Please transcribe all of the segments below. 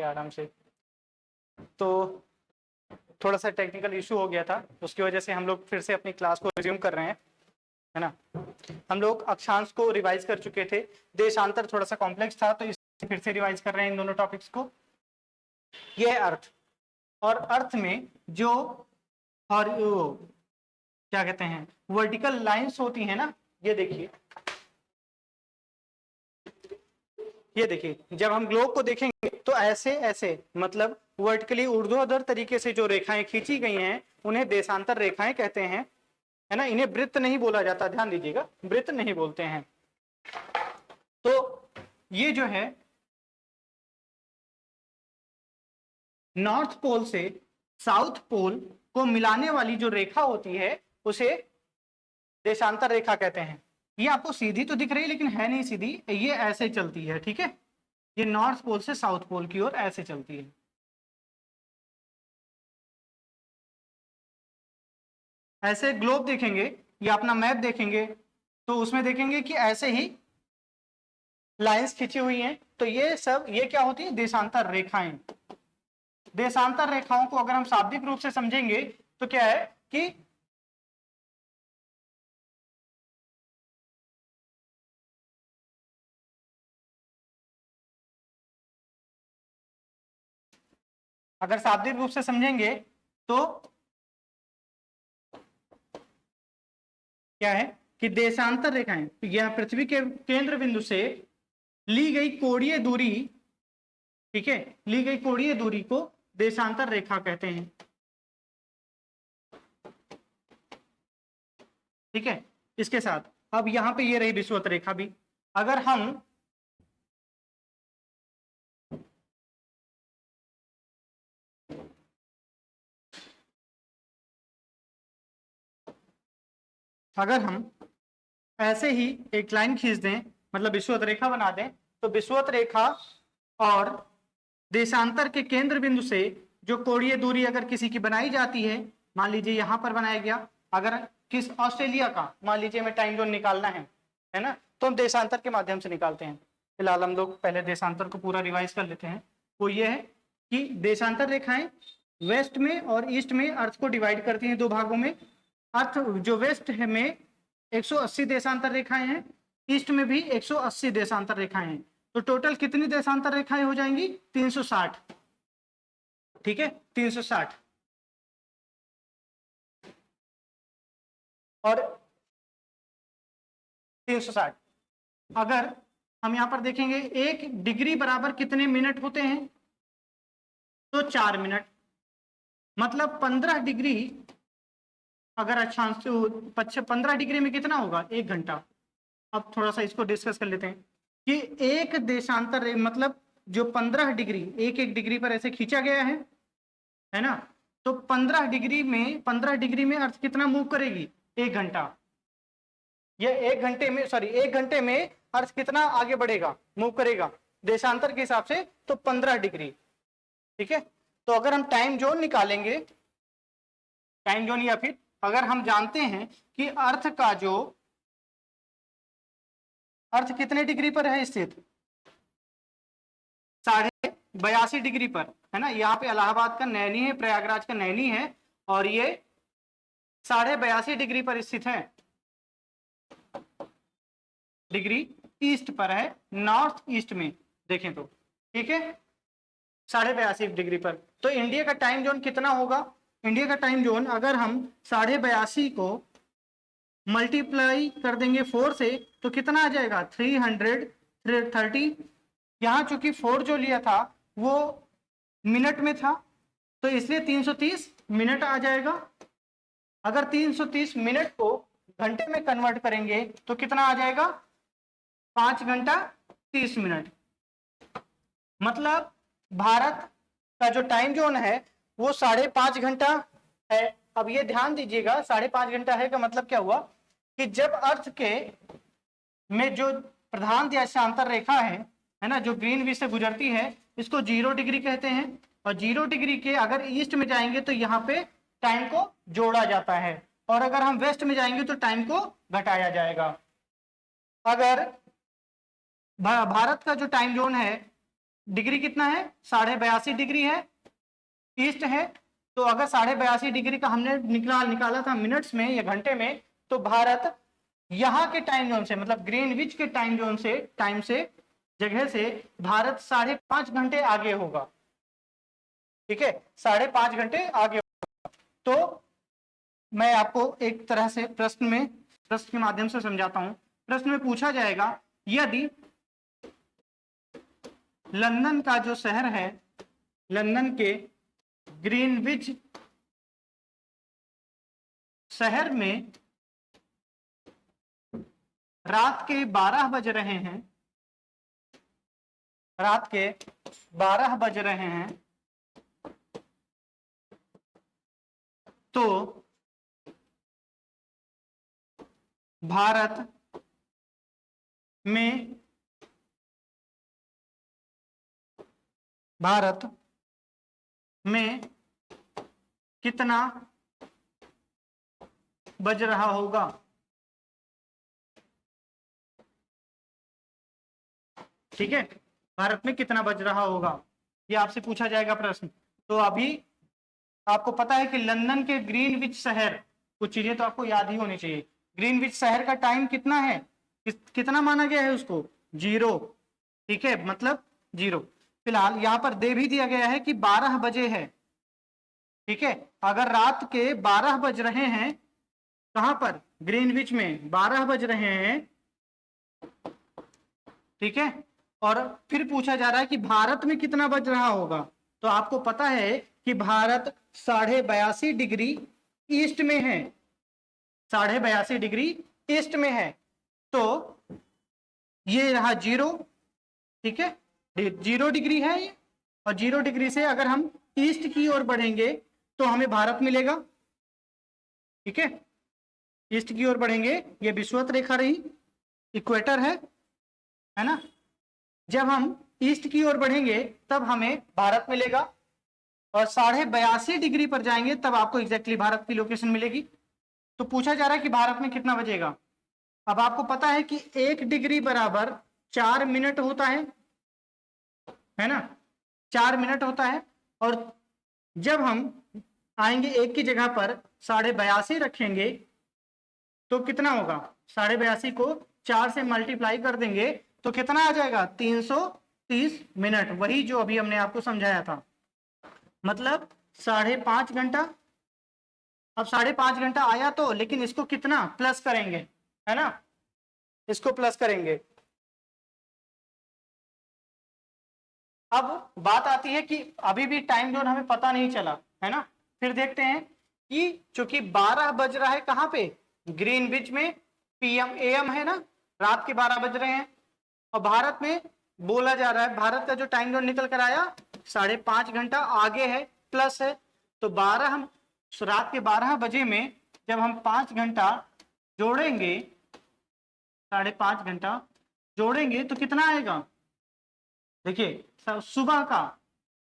आराम से। तो थोड़ा सा टेक्निकल इशू हो गया था, उसकी वजह से हम लोग फिर से अपनी क्लास को रिज्यूम कर रहे हैं, है ना। हम लोग अक्षांश को रिवाइज कर चुके थे, देशांतर थोड़ा सा कॉम्प्लेक्स था तो इसलिए फिर से रिवाइज कर रहे हैं इन दोनों टॉपिक्स को। ये है अर्थ, और अर्थ में जो और क्या कहते हैं वर्टिकल लाइंस होती है ना, ये देखिए, ये देखिए जब हम ग्लोब को देखेंगे तो ऐसे ऐसे मतलब वर्टिकली ऊर्ध्वाधर तरीके से जो रेखाएं खींची गई हैं उन्हें देशांतर रेखाएं कहते हैं, है ना। इन्हें वृत्त नहीं बोला जाता, ध्यान दीजिएगा, वृत्त नहीं बोलते हैं। तो ये जो है नॉर्थ पोल से साउथ पोल को मिलाने वाली जो रेखा होती है उसे देशांतर रेखा कहते हैं। ये आपको सीधी तो दिख रही है लेकिन है नहीं सीधी, ये ऐसे चलती है, ठीक है। ये नॉर्थ पोल से साउथ पोल की ओर ऐसे चलती है। ऐसे ग्लोब देखेंगे या अपना मैप देखेंगे तो उसमें देखेंगे कि ऐसे ही लाइंस खींची हुई हैं, तो ये सब ये क्या होती है, देशांतर रेखाएं। देशांतर रेखाओं को अगर हम शाब्दिक रूप से समझेंगे तो क्या है कि अगर शाब्दिक रूप से समझेंगे तो क्या है कि देशांतर रेखाएं यह पृथ्वी के केंद्र बिंदु से ली गई कोणीय दूरी, ठीक है, ली गई कोणीय दूरी को देशांतर रेखा कहते हैं, ठीक है। इसके साथ अब यहां पे ये रही विषुवत रेखा भी, अगर हम ऐसे ही एक लाइन खींच दें, मतलब विषुवत रेखा बना दें, तो विषुवत रेखा और देशांतर के केंद्र बिंदु से जो कोणीय दूरी अगर किसी की बनाई जाती है, मान लीजिए यहां पर बनाया गया, अगर किस ऑस्ट्रेलिया का मान लीजिए हमें टाइम जोन निकालना है ना, तो हम देशांतर के माध्यम से निकालते हैं। फिलहाल हम लोग पहले देशांतर को पूरा रिवाइज कर लेते हैं। वो ये है कि देशांतर रेखाएं वेस्ट में और ईस्ट में अर्थ को डिवाइड करती हैं दो भागों में। अर्थ जो वेस्ट है में 180 देशांतर रेखाएं हैं, ईस्ट में भी 180 देशांतर रेखाएं हैं, तो टोटल कितनी देशांतर रेखाएं हो जाएंगी, 360, ठीक है, 360। और 360 अगर हम यहां पर देखेंगे 1 डिग्री बराबर कितने मिनट होते हैं, तो 4 मिनट, मतलब 15 डिग्री अगर अक्षांश 15 डिग्री में कितना होगा, 1 घंटा। अब थोड़ा सा इसको डिस्कस कर लेते हैं कि एक देशांतर मतलब जो 15 डिग्री एक एक डिग्री पर ऐसे खींचा गया है ना, तो 15 डिग्री में अर्थ कितना मूव करेगी, 1 घंटा। ये 1 घंटे में 1 घंटे में अर्थ कितना आगे बढ़ेगा, मूव करेगा देशांतर के हिसाब से, तो 15 डिग्री, ठीक है। तो अगर हम टाइम जोन निकालेंगे, टाइम जोन, या फिर अगर हम जानते हैं कि अर्थ कितने डिग्री पर है स्थित, 82.5 डिग्री पर, है ना। यहाँ पे इलाहाबाद का नैनी है, प्रयागराज का नैनी है, और ये 82.5 डिग्री पर स्थित है, डिग्री ईस्ट पर है, नॉर्थ ईस्ट में देखें तो, ठीक है, 82.5 डिग्री पर। तो इंडिया का टाइम जोन कितना होगा, इंडिया का टाइम जोन अगर हम 82.5 को मल्टीप्लाई कर देंगे 4 से तो कितना आ जाएगा, 330। यहां चूंकि 4 जो लिया था वो मिनट में था तो इसलिए 330 मिनट आ जाएगा। अगर 330 मिनट को घंटे में कन्वर्ट करेंगे तो कितना आ जाएगा, 5 घंटा 30 मिनट। मतलब भारत का जो टाइम जोन है वो 5.5 घंटा है। अब ये ध्यान दीजिएगा, 5.5 घंटा है का मतलब क्या हुआ कि जब अर्थ के में जो प्रधान देशांतर रेखा है ना, जो ग्रीनविच से गुजरती है, इसको 0 डिग्री कहते हैं, और 0 डिग्री के अगर ईस्ट में जाएंगे तो यहाँ पे टाइम को जोड़ा जाता है, और अगर हम वेस्ट में जाएंगे तो टाइम को घटाया जाएगा। अगर भारत का जो टाइम जोन है डिग्री कितना है, 82.5 डिग्री है, ईस्ट है। तो अगर 82.5 डिग्री का हमने निकाला था मिनट्स में या घंटे में, तो भारत यहाँ के टाइम जोन से, मतलब ग्रीनविच के टाइम जोन से, जगह से भारत 5.5 घंटे आगे होगा। ठीक है, 5.5 घंटे आगे होगा। तो मैं आपको एक तरह से प्रश्न के माध्यम से समझाता हूं। प्रश्न में पूछा जाएगा, यदि लंदन का जो शहर है, लंदन के ग्रीनविच शहर में रात के 12 बज रहे हैं, रात के 12 बज रहे हैं, तो भारत में कितना बज रहा होगा? ठीक है, भारत में कितना बज रहा होगा, ये आपसे पूछा जाएगा प्रश्न। तो अभी आपको पता है कि लंदन के ग्रीनविच शहर, कुछ चीजें तो आपको याद ही होनी चाहिए। ग्रीनविच शहर का टाइम कितना है, कितना माना गया है उसको, 0। ठीक है, मतलब 0। फिलहाल यहां पर दे भी दिया गया है कि 12 बजे है। ठीक है, अगर रात के 12 बज रहे हैं, कहां पर, ग्रीनविच में 12 बज रहे हैं, ठीक है, और फिर पूछा जा रहा है कि भारत में कितना बज रहा होगा। तो आपको पता है कि भारत 82.5 डिग्री ईस्ट में है, 82.5 डिग्री ईस्ट में है। तो ये रहा 0, ठीक है, 0 डिग्री है ये, और 0 डिग्री से अगर हम ईस्ट की ओर बढ़ेंगे तो हमें भारत मिलेगा। ठीक है, ईस्ट की ओर बढ़ेंगे, ये विषुवत रेखा रही, इक्वेटर है ना। जब हम ईस्ट की ओर बढ़ेंगे तब हमें भारत मिलेगा, और 82.5 डिग्री पर जाएंगे तब आपको एग्जैक्टली भारत की लोकेशन मिलेगी। तो पूछा जा रहा है कि भारत में कितना बजेगा। अब आपको पता है कि 1 डिग्री बराबर 4 मिनट होता है ना, 4 मिनट होता है। और जब हम आएंगे 1 की जगह पर 82.5 रखेंगे तो कितना होगा, 82.5 को 4 से मल्टीप्लाई कर देंगे तो कितना आ जाएगा, 330 मिनट, वही जो अभी हमने आपको समझाया था। मतलब 5.5 घंटा। अब 5.5 घंटा आया तो, लेकिन इसको कितना प्लस करेंगे, है ना, इसको प्लस करेंगे। अब बात आती है कि अभी भी टाइम जोन हमें पता नहीं चला, है ना। फिर देखते हैं कि चूंकि 12 बज रहा है कहां पे, ग्रीनविच में, PM AM है ना, रात के 12 बज रहे हैं, और भारत में बोला जा रहा है, भारत का जो टाइम जोन निकल कर आया 5.5 घंटा आगे है, प्लस है। तो 12 हम रात के 12 बजे में जब हम 5 घंटा जोड़ेंगे, 5.5 घंटा जोड़ेंगे तो कितना आएगा, देखिए सुबह का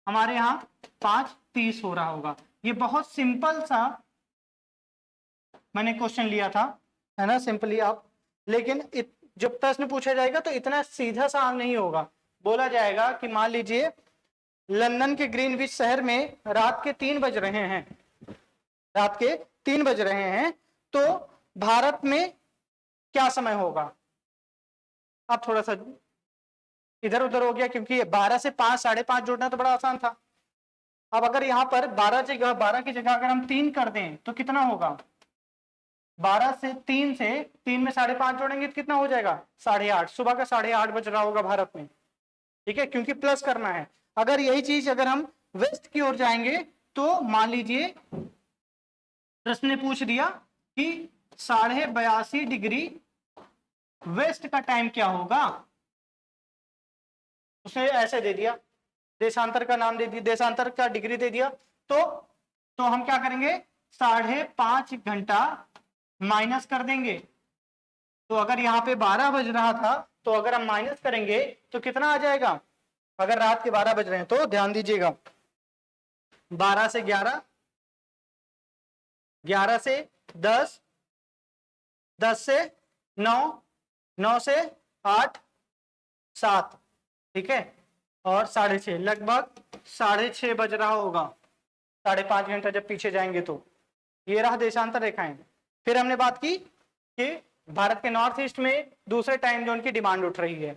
हमारे यहाँ 5:30 हो रहा होगा। ये बहुत सिंपल सा मैंने क्वेश्चन लिया था, है ना, सिंपली आप, लेकिन जब प्रश्न पूछा जाएगा तो इतना सीधा सा नहीं होगा। बोला जाएगा कि मान लीजिए लंदन के ग्रीनविच शहर में रात के 3 बज रहे हैं, रात के 3 बज रहे हैं, तो भारत में क्या समय होगा। अब थोड़ा सा इधर उधर हो गया, क्योंकि 12 से 5, 5:30 जोड़ना तो बड़ा आसान था। अब अगर यहाँ पर 12 की जगह अगर हम 3 कर दें तो कितना होगा, 12 से 3 में 5:30 जोड़ेंगे तो कितना हो जाएगा, 8:30, सुबह का 8:30 बज रहा होगा भारत में। ठीक है, क्योंकि प्लस करना है। अगर यही चीज अगर हम वेस्ट की ओर जाएंगे तो मान लीजिए प्रश्न ने पूछ दिया कि 82.5 डिग्री वेस्ट का टाइम क्या होगा, उसने ऐसे दे दिया, देशांतर का नाम दे दिया, देशांतर का डिग्री दे दिया। तो हम क्या करेंगे, 5.5 घंटा माइनस कर देंगे। तो अगर यहाँ पे 12 बज रहा था तो अगर हम माइनस करेंगे तो कितना आ जाएगा, अगर रात के 12 बज रहे हैं तो ध्यान दीजिएगा, 12 से 11, 11 से 10, 10 से 9, 9 से 8, 7, ठीक है, और 6:30, लगभग 6:30 बज रहा होगा, 5.5 घंटा जब पीछे जाएंगे तो। ये रहा देशांतर रेखाएं। फिर हमने बात की कि भारत के नॉर्थ ईस्ट में दूसरे टाइम जोन की डिमांड उठ रही है,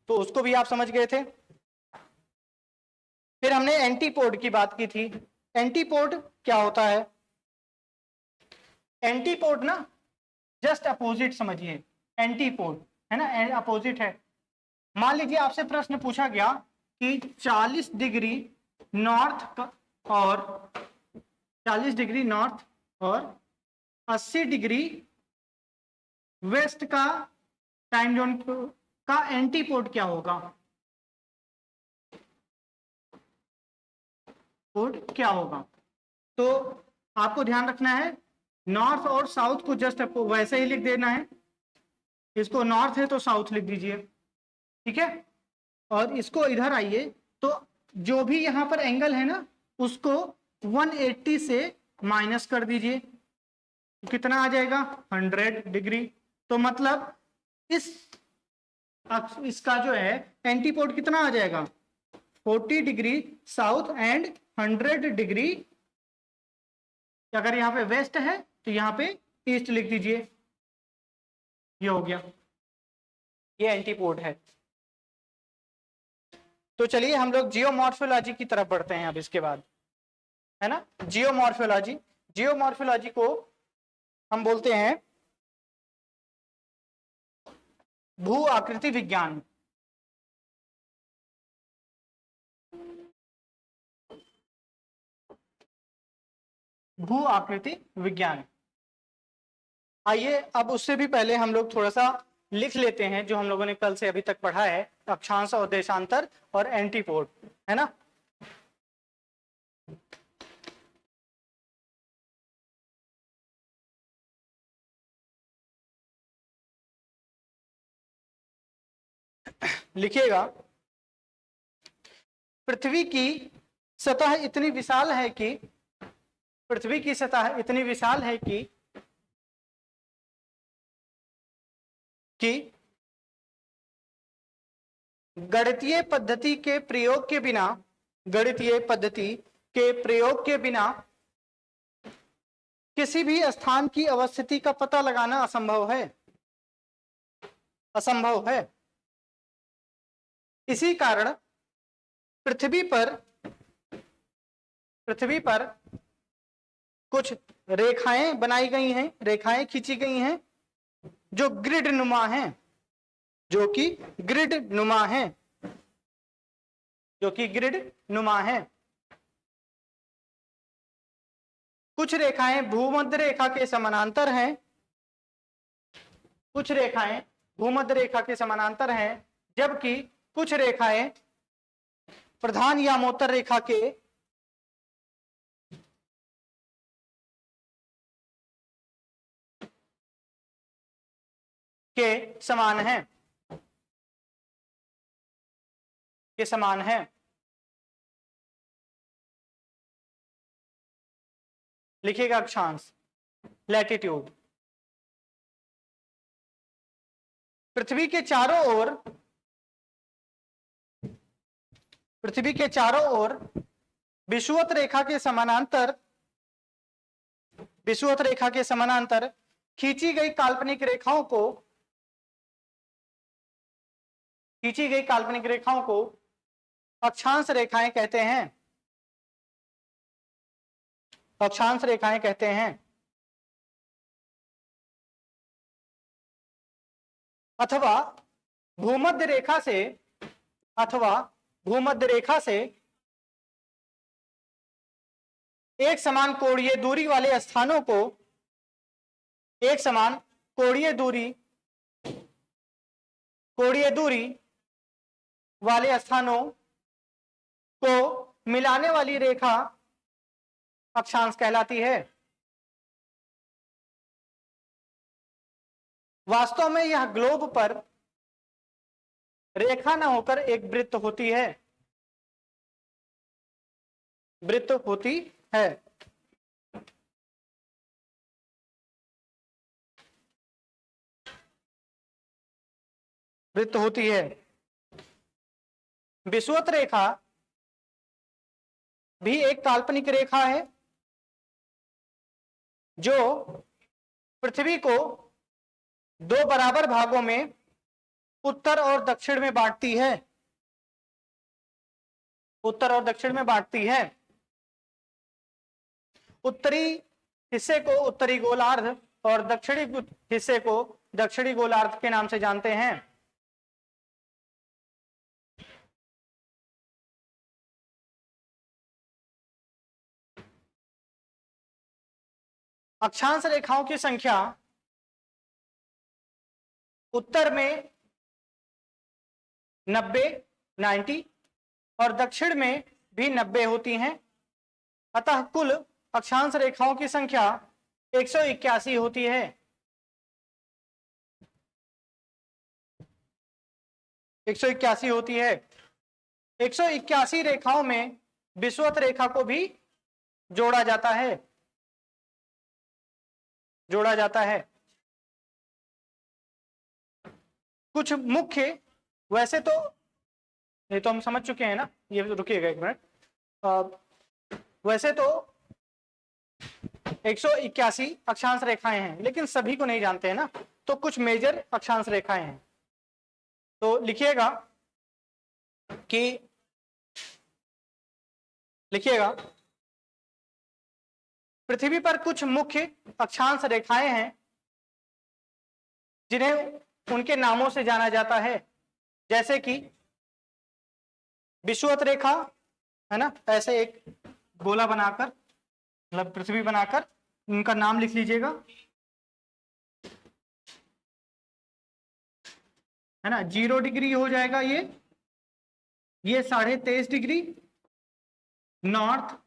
तो उसको भी आप समझ गए थे। फिर हमने एंटीपोड की बात की थी। एंटीपोड क्या होता है? एंटीपोड ना जस्ट अपोजिट समझिए, एंटीपोड है ना, अपोजिट है। मान लीजिए आपसे प्रश्न पूछा गया कि 40 डिग्री नॉर्थ और 40 डिग्री नॉर्थ और 80 डिग्री वेस्ट का टाइम जोन का एंटीपोड क्या होगा? पोड क्या होगा? तो आपको ध्यान रखना है, नॉर्थ और साउथ को जस्ट वैसे ही लिख देना है। इसको नॉर्थ है तो साउथ लिख दीजिए, ठीक है। और इसको इधर आइए, तो जो भी यहां पर एंगल है ना, उसको 180 से माइनस कर दीजिए, कितना आ जाएगा? 100 डिग्री। तो मतलब इसका जो है एंटीपोड कितना आ जाएगा? 40 डिग्री साउथ एंड 100 डिग्री, अगर यहाँ पे वेस्ट है तो यहाँ पे ईस्ट लिख दीजिए, ये हो गया, ये एंटीपोड है। तो चलिए हम लोग जियोमॉर्फोलॉजी की तरफ बढ़ते हैं अब इसके बाद, है ना। जियोमॉर्फोलॉजी, जियोमॉर्फोलॉजी को हम बोलते हैं भू आकृति विज्ञान। भू आकृति विज्ञान। आइए अब उससे भी पहले हम लोग थोड़ा सा लिख लेते हैं जो हम लोगों ने कल से अभी तक पढ़ा है, अक्षांश और देशांतर और एंटीपोड, है ना। लिखिएगा, पृथ्वी की सतह इतनी विशाल है कि, पृथ्वी की सतह इतनी विशाल है कि गणितीय पद्धति के प्रयोग के बिना, गणितीय पद्धति के प्रयोग के बिना किसी भी स्थान की अवस्थिति का पता लगाना असंभव है, असंभव है। इसी कारण पृथ्वी पर कुछ रेखाएं बनाई गई हैं, रेखाएं खींची गई हैं जो ग्रिड नुमा हैं, जो कि ग्रिड नुमा हैं, जो कि ग्रिड नुमा हैं। कुछ रेखाएं भूमध्य रेखा के समानांतर हैं, कुछ रेखाएं भूमध्य रेखा के समानांतर हैं, जबकि कुछ रेखाएं प्रधान यामोत्तर रेखा के समान हैं, के समान है। लिखिएगा अक्षांश, लैटिट्यूड। पृथ्वी के चारों ओर, पृथ्वी के चारों ओर विषुवत रेखा के समानांतर, विषुवत रेखा के समानांतर खींची गई काल्पनिक रेखाओं को, खींची गई काल्पनिक रेखाओं को अक्षांश रेखाएं कहते हैं, अक्षांश रेखाएं कहते हैं। अथवा भूमध्य रेखा से, अथवा भूमध्य रेखा से एक समान कोणीय दूरी वाले स्थानों को, एक समान कोणीय दूरी, कोणीय दूरी वाले स्थानों को मिलाने वाली रेखा अक्षांश कहलाती है। वास्तव में यह ग्लोब पर रेखा न होकर एक वृत्त होती है, वृत्त होती है। वृत्त होती है। विषुवत रेखा भी एक काल्पनिक रेखा है जो पृथ्वी को दो बराबर भागों में उत्तर और दक्षिण में बांटती है, उत्तर और दक्षिण में बांटती है। उत्तरी हिस्से को उत्तरी गोलार्ध और दक्षिणी हिस्से को दक्षिणी गोलार्ध के नाम से जानते हैं। अक्षांश रेखाओं की संख्या उत्तर में 90 और दक्षिण में भी 90 होती हैं। अतः कुल अक्षांश रेखाओं की संख्या 181 होती है। 181 होती है। 181 रेखाओं में विषुवत रेखा को भी जोड़ा जाता है, जोड़ा जाता है। कुछ मुख्य, वैसे तो ये तो हम समझ चुके हैं ना, ये रुकिएगा एक मिनट। वैसे तो 181 अक्षांश रेखाएं हैं, लेकिन सभी को नहीं जानते हैं ना, तो कुछ मेजर अक्षांश रेखाएं हैं। तो लिखिएगा कि पृथ्वी पर कुछ मुख्य अक्षांश रेखाएं हैं जिन्हें उनके नामों से जाना जाता है, जैसे कि विषुवत रेखा है ना, ऐसे एक गोला बनाकर, मतलब पृथ्वी बनाकर, उनका नाम लिख लीजिएगा, है ना। 0 डिग्री हो जाएगा ये 23.5 डिग्री नॉर्थ,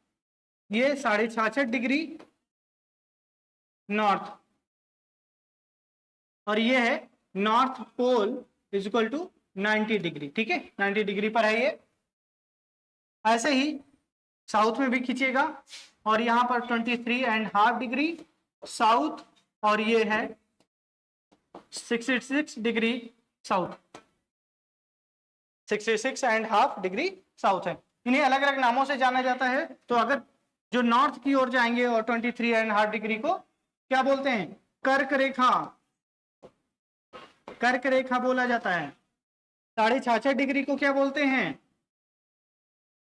ये 66.5 डिग्री नॉर्थ, और ये है north pole is equal to 90 degree. ठीक है, 90 डिग्री पर है ये। ऐसे ही साउथ में भी खींचिएगा, और यहां पर 23.5 डिग्री साउथ, और ये है 66 डिग्री साउथ, 66.5 डिग्री साउथ है। इन्हें अलग अलग नामों से जाना जाता है। तो अगर जो नॉर्थ की ओर जाएंगे और 23.5 डिग्री को क्या बोलते हैं? कर्क रेखा, कर्क रेखा बोला जाता है। 66.5 डिग्री को क्या बोलते हैं?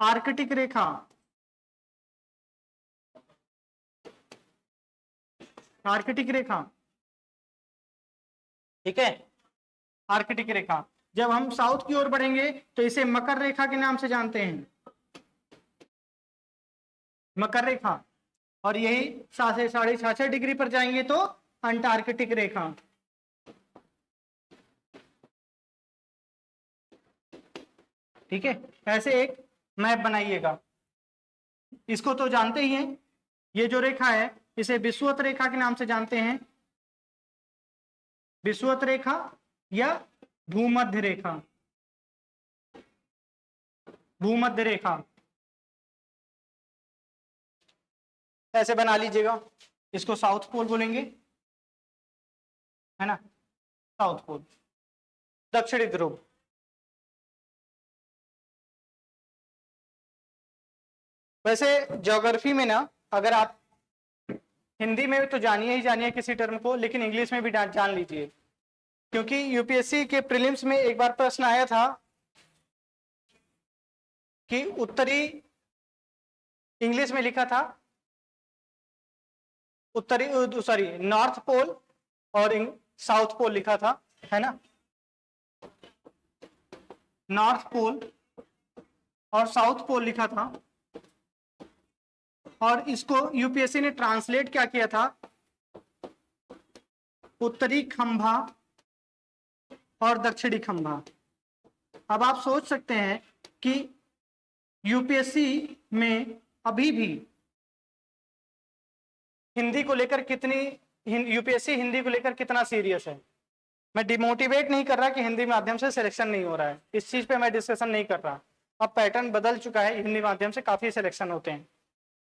आर्कटिक रेखा, आर्कटिक रेखा। ठीक है, आर्कटिक रेखा। जब हम साउथ की ओर बढ़ेंगे तो इसे मकर रेखा के नाम से जानते हैं, मकर रेखा। और यही 66.5 डिग्री पर जाएंगे तो अंटार्कटिक रेखा। ठीक है, ऐसे एक मैप बनाइएगा। इसको तो जानते ही हैं, ये जो रेखा है इसे विषुवत रेखा के नाम से जानते हैं, विषुवत रेखा या भूमध्य रेखा, भूमध्य रेखा। ऐसे बना लीजिएगा। इसको साउथ पोल बोलेंगे, है ना, साउथ पोल, दक्षिणी ध्रुव। वैसे ज्योग्राफी में ना, अगर आप हिंदी में तो जानिए ही जानिए किसी टर्म को, लेकिन इंग्लिश में भी जान लीजिए, क्योंकि यूपीएससी के प्रीलिम्स में एक बार प्रश्न आया था कि उत्तरी, इंग्लिश में लिखा था उत्तरी, सॉरी, नॉर्थ पोल और साउथ पोल लिखा था, है ना, नॉर्थ पोल और साउथ पोल लिखा था। और इसको यूपीएससी ने ट्रांसलेट क्या किया था? उत्तरी खंभा और दक्षिणी खंभा। अब आप सोच सकते हैं कि यूपीएससी में अभी भी हिंदी को लेकर कितनी, यूपीएससी हिंदी को लेकर कितना सीरियस है। मैं डिमोटिवेट नहीं कर रहा कि हिंदी माध्यम से सिलेक्शन नहीं हो रहा है, इस चीज पे मैं डिस्कशन नहीं कर रहा। अब पैटर्न बदल चुका है, हिंदी माध्यम से काफी सिलेक्शन होते हैं,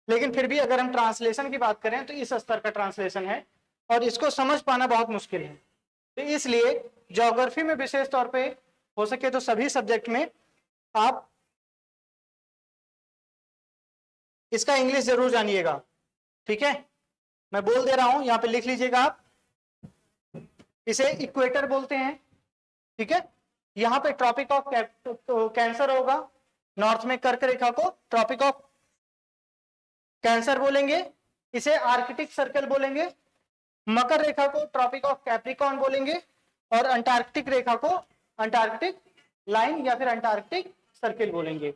लेकिन फिर भी अगर हम ट्रांसलेशन की बात करें तो इस स्तर का ट्रांसलेशन है और इसको समझ पाना बहुत मुश्किल है। तो इसलिए ज्योग्राफी में विशेष तौर पे हो सके तो सभी सब्जेक्ट में आप इसका इंग्लिश जरूर जानिएगा, ठीक है, मैं बोल दे रहा हूं, यहां पे लिख लीजिएगा आप। इसे इक्वेटर बोलते हैं, ठीक है। यहां पे ट्रॉपिक ऑफ कैंसर होगा, नॉर्थ में कर्क रेखा को ट्रॉपिक ऑफ कैंसर बोलेंगे, इसे आर्कटिक सर्कल बोलेंगे। मकर रेखा को ट्रॉपिक ऑफ कैप्रिकॉर्न बोलेंगे, और अंटार्कटिक रेखा को अंटार्कटिक लाइन या फिर अंटार्कटिक सर्किल बोलेंगे।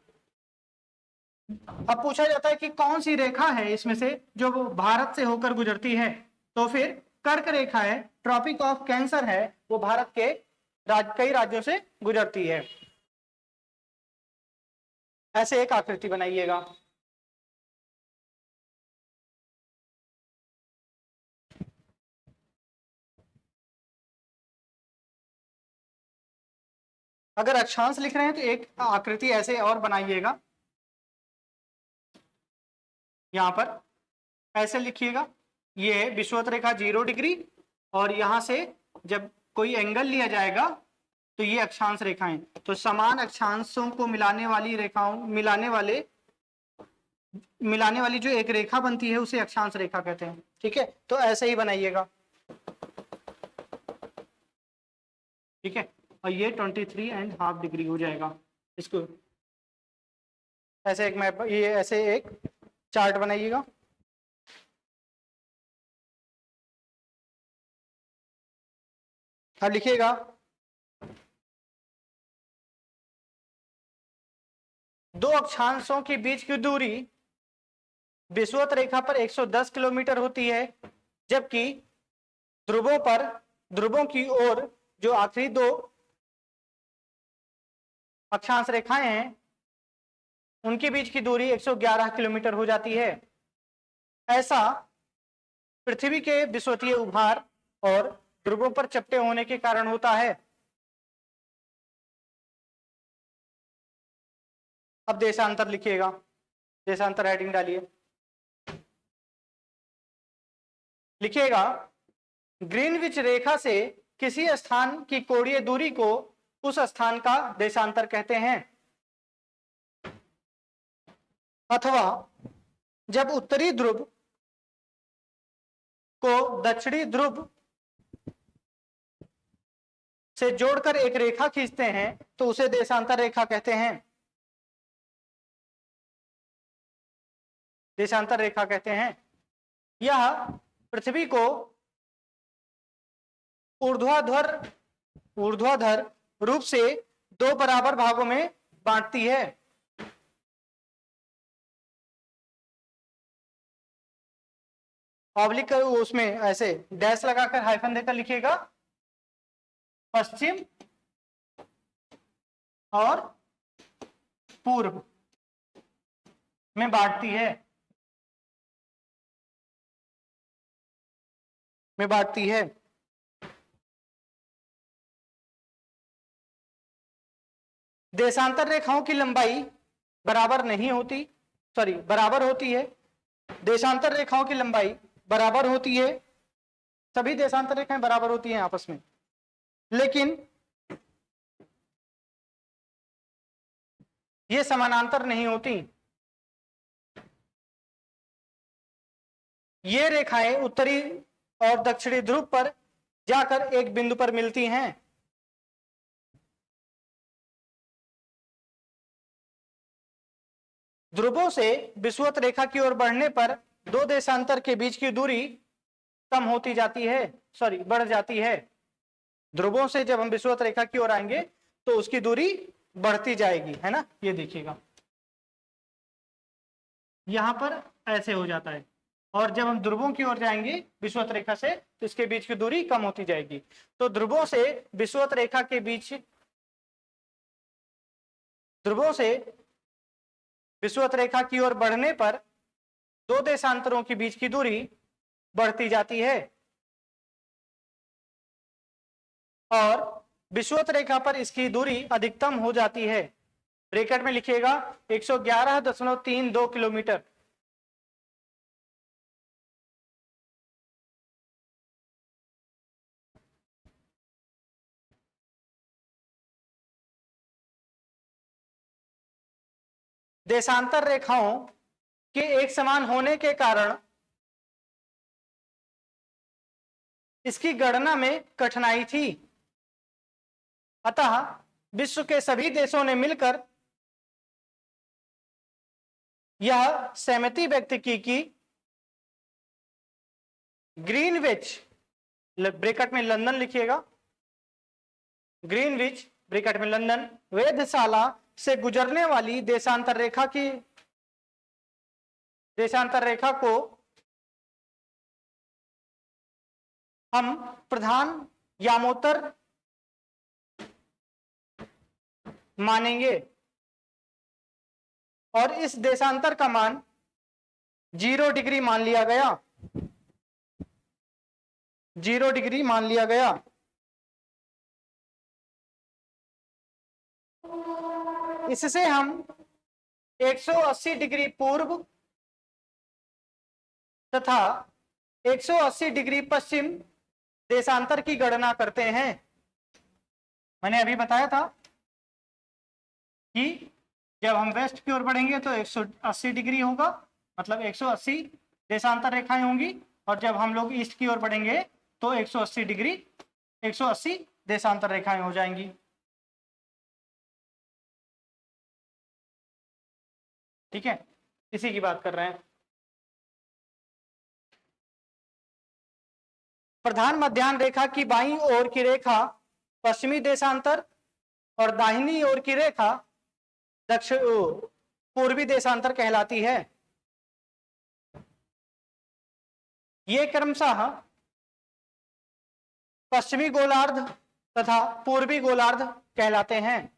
अब पूछा जाता है कि कौन सी रेखा है इसमें से जो भारत से होकर गुजरती है, तो फिर कर्क रेखा है, ट्रॉपिक ऑफ कैंसर है, वो भारत के कई राज्यों से गुजरती है। ऐसे एक आकृति बनाइएगा। अगर अक्षांश लिख रहे हैं तो एक आकृति ऐसे और बनाइएगा, यहां पर ऐसे लिखिएगा, ये विषुवत रेखा 0 डिग्री, और यहां से जब कोई एंगल लिया जाएगा तो ये अक्षांश रेखाएं, तो समान अक्षांशों को मिलाने वाली रेखाओं, मिलाने वाली जो एक रेखा बनती है उसे अक्षांश रेखा कहते हैं, ठीक है। तो ऐसे ही बनाइएगा, ठीक है, और ये 23.5 डिग्री हो जाएगा। इसको ऐसे एक मैप, ये ऐसे एक चार्ट बनाइएगा। अब लिखिएगा, दो अक्षांशों के बीच की दूरी विषुवत रेखा पर 110 किलोमीटर होती है, जबकि ध्रुवों की ओर जो आखिरी दो अक्षांश रेखाएं हैं उनके बीच की दूरी 111 किलोमीटर हो जाती है। ऐसा पृथ्वी के विषुवतीय उभार और ध्रुवों पर चपटे होने के कारण होता है। अब देशांतर लिखिएगा, देशांतर हेडिंग डालिए, लिखिएगा ग्रीनविच रेखा से किसी स्थान की कोणीय दूरी को उस स्थान का देशांतर कहते हैं। अथवा जब उत्तरी ध्रुव को दक्षिणी ध्रुव से जोड़कर एक रेखा खींचते हैं तो उसे देशांतर रेखा कहते हैं, देशांतर रेखा कहते हैं। यह पृथ्वी को ऊर्ध्वाधर रूप से दो बराबर भागों में बांटती है। ऑब्लिक उसमें ऐसे डैश लगाकर हाइफन देकर लिखिएगा, पश्चिम और पूर्व में बांटती है, में बांटती है। देशांतर रेखाओं की लंबाई बराबर नहीं होती, बराबर होती है। देशांतर रेखाओं की लंबाई बराबर होती है, सभी देशांतर रेखाएं बराबर होती हैं आपस में, लेकिन ये समानांतर नहीं होती। ये रेखाएं उत्तरी और दक्षिणी ध्रुव पर जाकर एक बिंदु पर मिलती हैं। ध्रुवों से विषुवत रेखा की ओर बढ़ने पर दो देशांतर के बीच की दूरी कम होती जाती है, बढ़ जाती है। ध्रुवों से जब हम विषुवत रेखा की ओर आएंगे तो उसकी दूरी बढ़ती जाएगी, है ना। ये देखिएगा, यहां पर ऐसे हो जाता है, और जब हम ध्रुवों की ओर जाएंगे विषुवत रेखा से तो इसके बीच की दूरी कम होती जाएगी। तो ध्रुवों से विषुवत रेखा के बीच, ध्रुवों से विषुवत रेखा की ओर बढ़ने पर दो देशांतरों के बीच की दूरी बढ़ती जाती है, और विषुवत रेखा पर इसकी दूरी अधिकतम हो जाती है। ब्रैकेट में लिखिएगा 111.32 किलोमीटर। देशांतर रेखाओं के एक समान होने के कारण इसकी गणना में कठिनाई थी। अतः विश्व के सभी देशों ने मिलकर यह सहमति व्यक्त की कि ग्रीनविच, ब्रैकेट में लंदन लिखिएगा, ग्रीनविच ब्रैकेट में लंदन वेधशाला से गुजरने वाली देशांतर रेखा को हम प्रधान यामोत्तर मानेंगे और इस देशांतर का मान 0 डिग्री मान लिया गया। 0 डिग्री मान लिया गया। इससे हम 180 डिग्री पूर्व तथा 180 डिग्री पश्चिम देशांतर की गणना करते हैं। मैंने अभी बताया था कि जब हम वेस्ट की ओर बढ़ेंगे तो 180 डिग्री होगा, मतलब 180 देशांतर रेखाएं होंगी, और जब हम लोग ईस्ट की ओर बढ़ेंगे तो 180 डिग्री 180 देशांतर रेखाएं हो जाएंगी। ठीक है, इसी की बात कर रहे हैं। प्रधान मध्याह्न रेखा की बाईं ओर की रेखा पश्चिमी देशांतर और दाहिनी ओर की रेखा दक्षिण पूर्वी देशांतर कहलाती है। ये क्रमशः पश्चिमी गोलार्ध तथा पूर्वी गोलार्ध कहलाते हैं।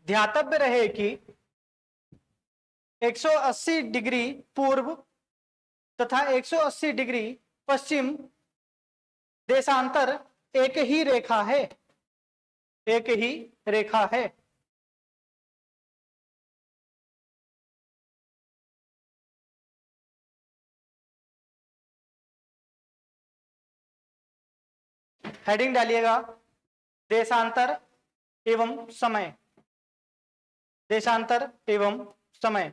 ध्यातव्य रहे कि 180 डिग्री पूर्व तथा 180 डिग्री पश्चिम देशांतर एक ही रेखा है, एक ही रेखा है। हेडिंग डालिएगा, देशांतर एवं समय, देशांतर एवं समय।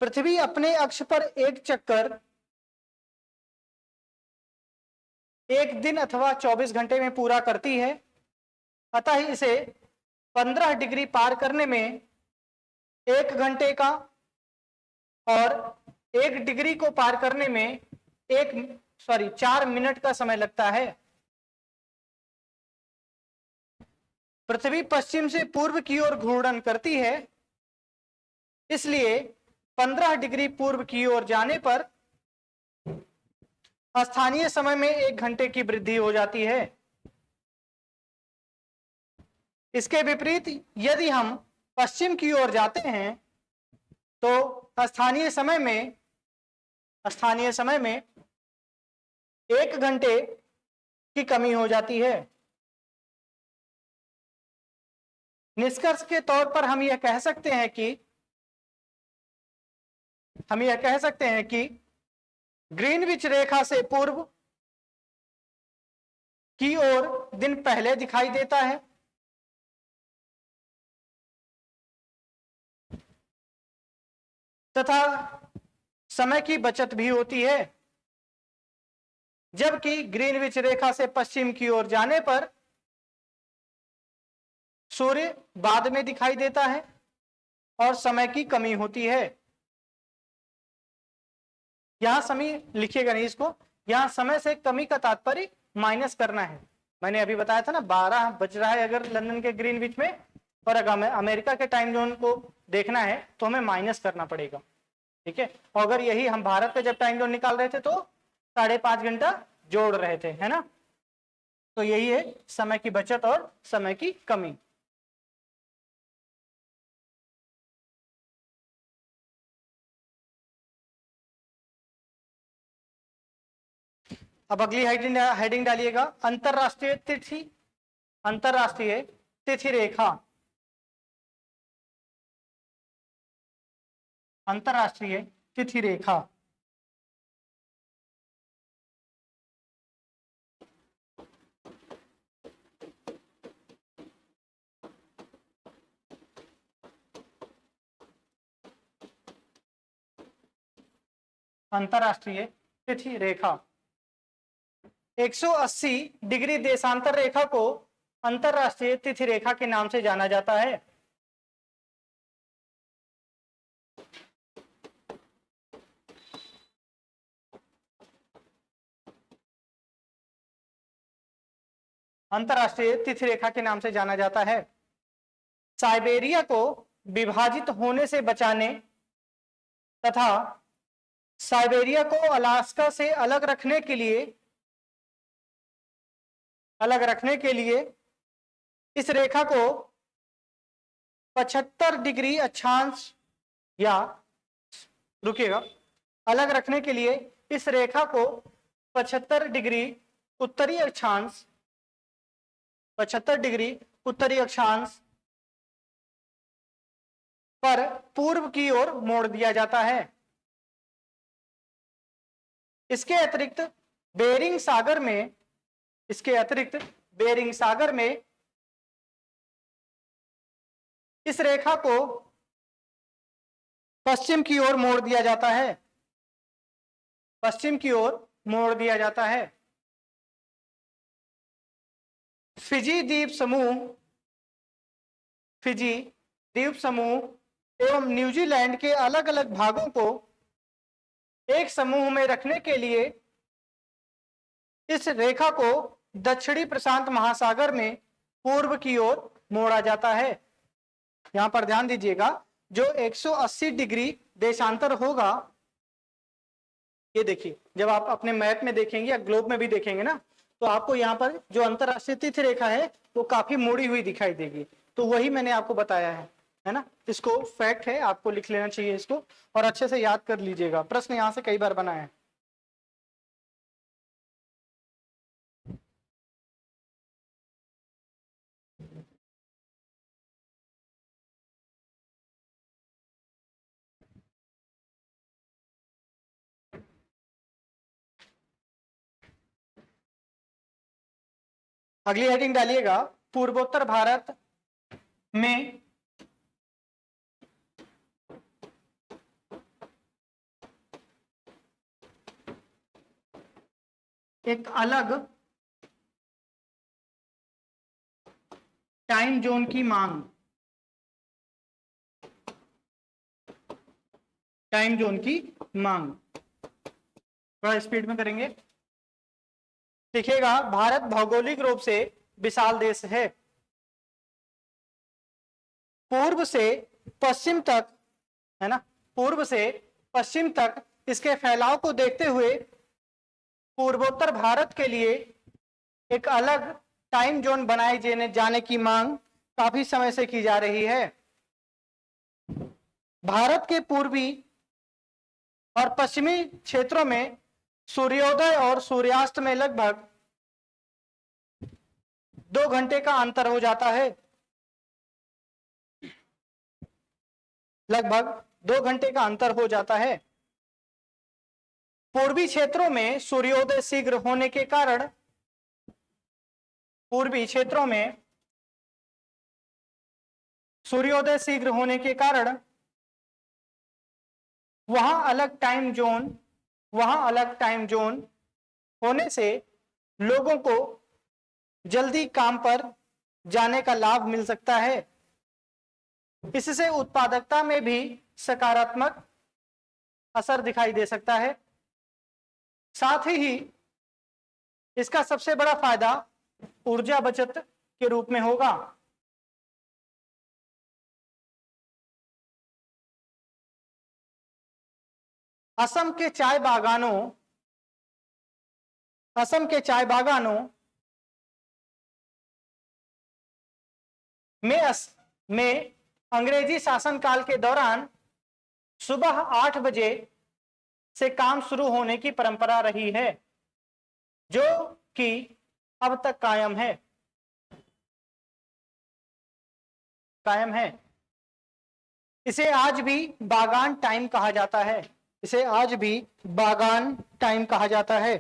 पृथ्वी अपने अक्ष पर एक चक्कर 1 दिन अथवा 24 घंटे में पूरा करती है, अतः इसे 15 डिग्री पार करने में 1 घंटे का और 1 डिग्री को पार करने में 4 मिनट का समय लगता है। पृथ्वी पश्चिम से पूर्व की ओर घूर्णन करती है, इसलिए 15 डिग्री पूर्व की ओर जाने पर स्थानीय समय में 1 घंटे की वृद्धि हो जाती है। इसके विपरीत यदि हम पश्चिम की ओर जाते हैं तो स्थानीय समय में 1 घंटे की कमी हो जाती है। निष्कर्ष के तौर पर हम यह कह सकते हैं कि ग्रीनविच रेखा से पूर्व की ओर दिन पहले दिखाई देता है, तथा समय की बचत भी होती है, जबकि ग्रीनविच रेखा से पश्चिम की ओर जाने पर सूर्य बाद में दिखाई देता है और समय की कमी होती है। यहां समय लिखिएगा नहीं इसको, यहां समय से कमी का तात्पर्य माइनस करना है। मैंने अभी बताया था ना 12 बज रहा है अगर लंदन के ग्रीनविच में, और अगर हमें अमेरिका के टाइम जोन को देखना है तो हमें माइनस करना पड़ेगा। ठीक है, और अगर यही हम भारत का जब टाइम जोन निकाल रहे थे तो 5.5 घंटा जोड़ रहे थे, है ना। तो यही है समय की बचत और समय की कमी। अब अगली हेडिंग डालिएगा, अंतरराष्ट्रीय तिथि, अंतरराष्ट्रीय तिथि रेखा, अंतरराष्ट्रीय तिथि रेखा। अंतरराष्ट्रीय तिथि रेखा 180 डिग्री देशांतर रेखा को अंतरराष्ट्रीय तिथि रेखा के नाम से जाना जाता है। अंतरराष्ट्रीय तिथि रेखा के नाम से जाना जाता है। साइबेरिया को विभाजित होने से बचाने तथा साइबेरिया को अलास्का से अलग रखने के लिए इस रेखा को 75 डिग्री अक्षांश, या रुकिएगा, अलग रखने के लिए इस रेखा को 75 डिग्री उत्तरी अक्षांश, 75 डिग्री उत्तरी अक्षांश पर पूर्व की ओर मोड़ दिया जाता है। इसके अतिरिक्त बेरिंग सागर में इस रेखा को पश्चिम की ओर मोड़ दिया जाता है, पश्चिम की ओर मोड़ दिया जाता है। फिजी द्वीप समूह एवं न्यूजीलैंड के अलग अलग भागों को एक समूह में रखने के लिए इस रेखा को दक्षिणी प्रशांत महासागर में पूर्व की ओर मोड़ा जाता है। यहां पर ध्यान दीजिएगा, जो 180 डिग्री देशांतर होगा, ये देखिए, जब आप अपने मैप में देखेंगे या ग्लोब में भी देखेंगे ना, तो आपको यहाँ पर जो अंतरराष्ट्रीय तिथि रेखा है वो काफी मुड़ी हुई दिखाई देगी। तो वही मैंने आपको बताया है ना। इसको फैक्ट है, आपको लिख लेना चाहिए इसको और अच्छे से याद कर लीजिएगा, प्रश्न यहाँ से कई बार बना है। अगली हेडिंग डालिएगा, पूर्वोत्तर भारत में एक अलग टाइम जोन की मांग, टाइम जोन की मांग। थोड़ा स्पीड में करेंगे। देखिएगा, भारत भौगोलिक रूप से विशाल देश है। पूर्व से पश्चिम तक, है ना, पूर्व से पश्चिम तक इसके फैलाव को देखते हुए पूर्वोत्तर भारत के लिए एक अलग टाइम जोन बनाए जाने की मांग काफी समय से की जा रही है। भारत के पूर्वी और पश्चिमी क्षेत्रों में सूर्योदय और सूर्यास्त में लगभग 2 घंटे का अंतर हो जाता है, लगभग 2 घंटे का अंतर हो जाता है। पूर्वी क्षेत्रों में सूर्योदय शीघ्र होने के कारण, पूर्वी क्षेत्रों में सूर्योदय शीघ्र होने के कारण वहां अलग टाइम जोन होने से लोगों को जल्दी काम पर जाने का लाभ मिल सकता है। इससे उत्पादकता में भी सकारात्मक असर दिखाई दे सकता है। साथ ही इसका सबसे बड़ा फायदा ऊर्जा बचत के रूप में होगा। असम के चाय बागानों में अंग्रेजी शासनकाल के दौरान सुबह 8 बजे से काम शुरू होने की परंपरा रही है, जो कि अब तक कायम है, कायम है। इसे आज भी बागान टाइम कहा जाता है, इसे आज भी बागान टाइम कहा जाता है,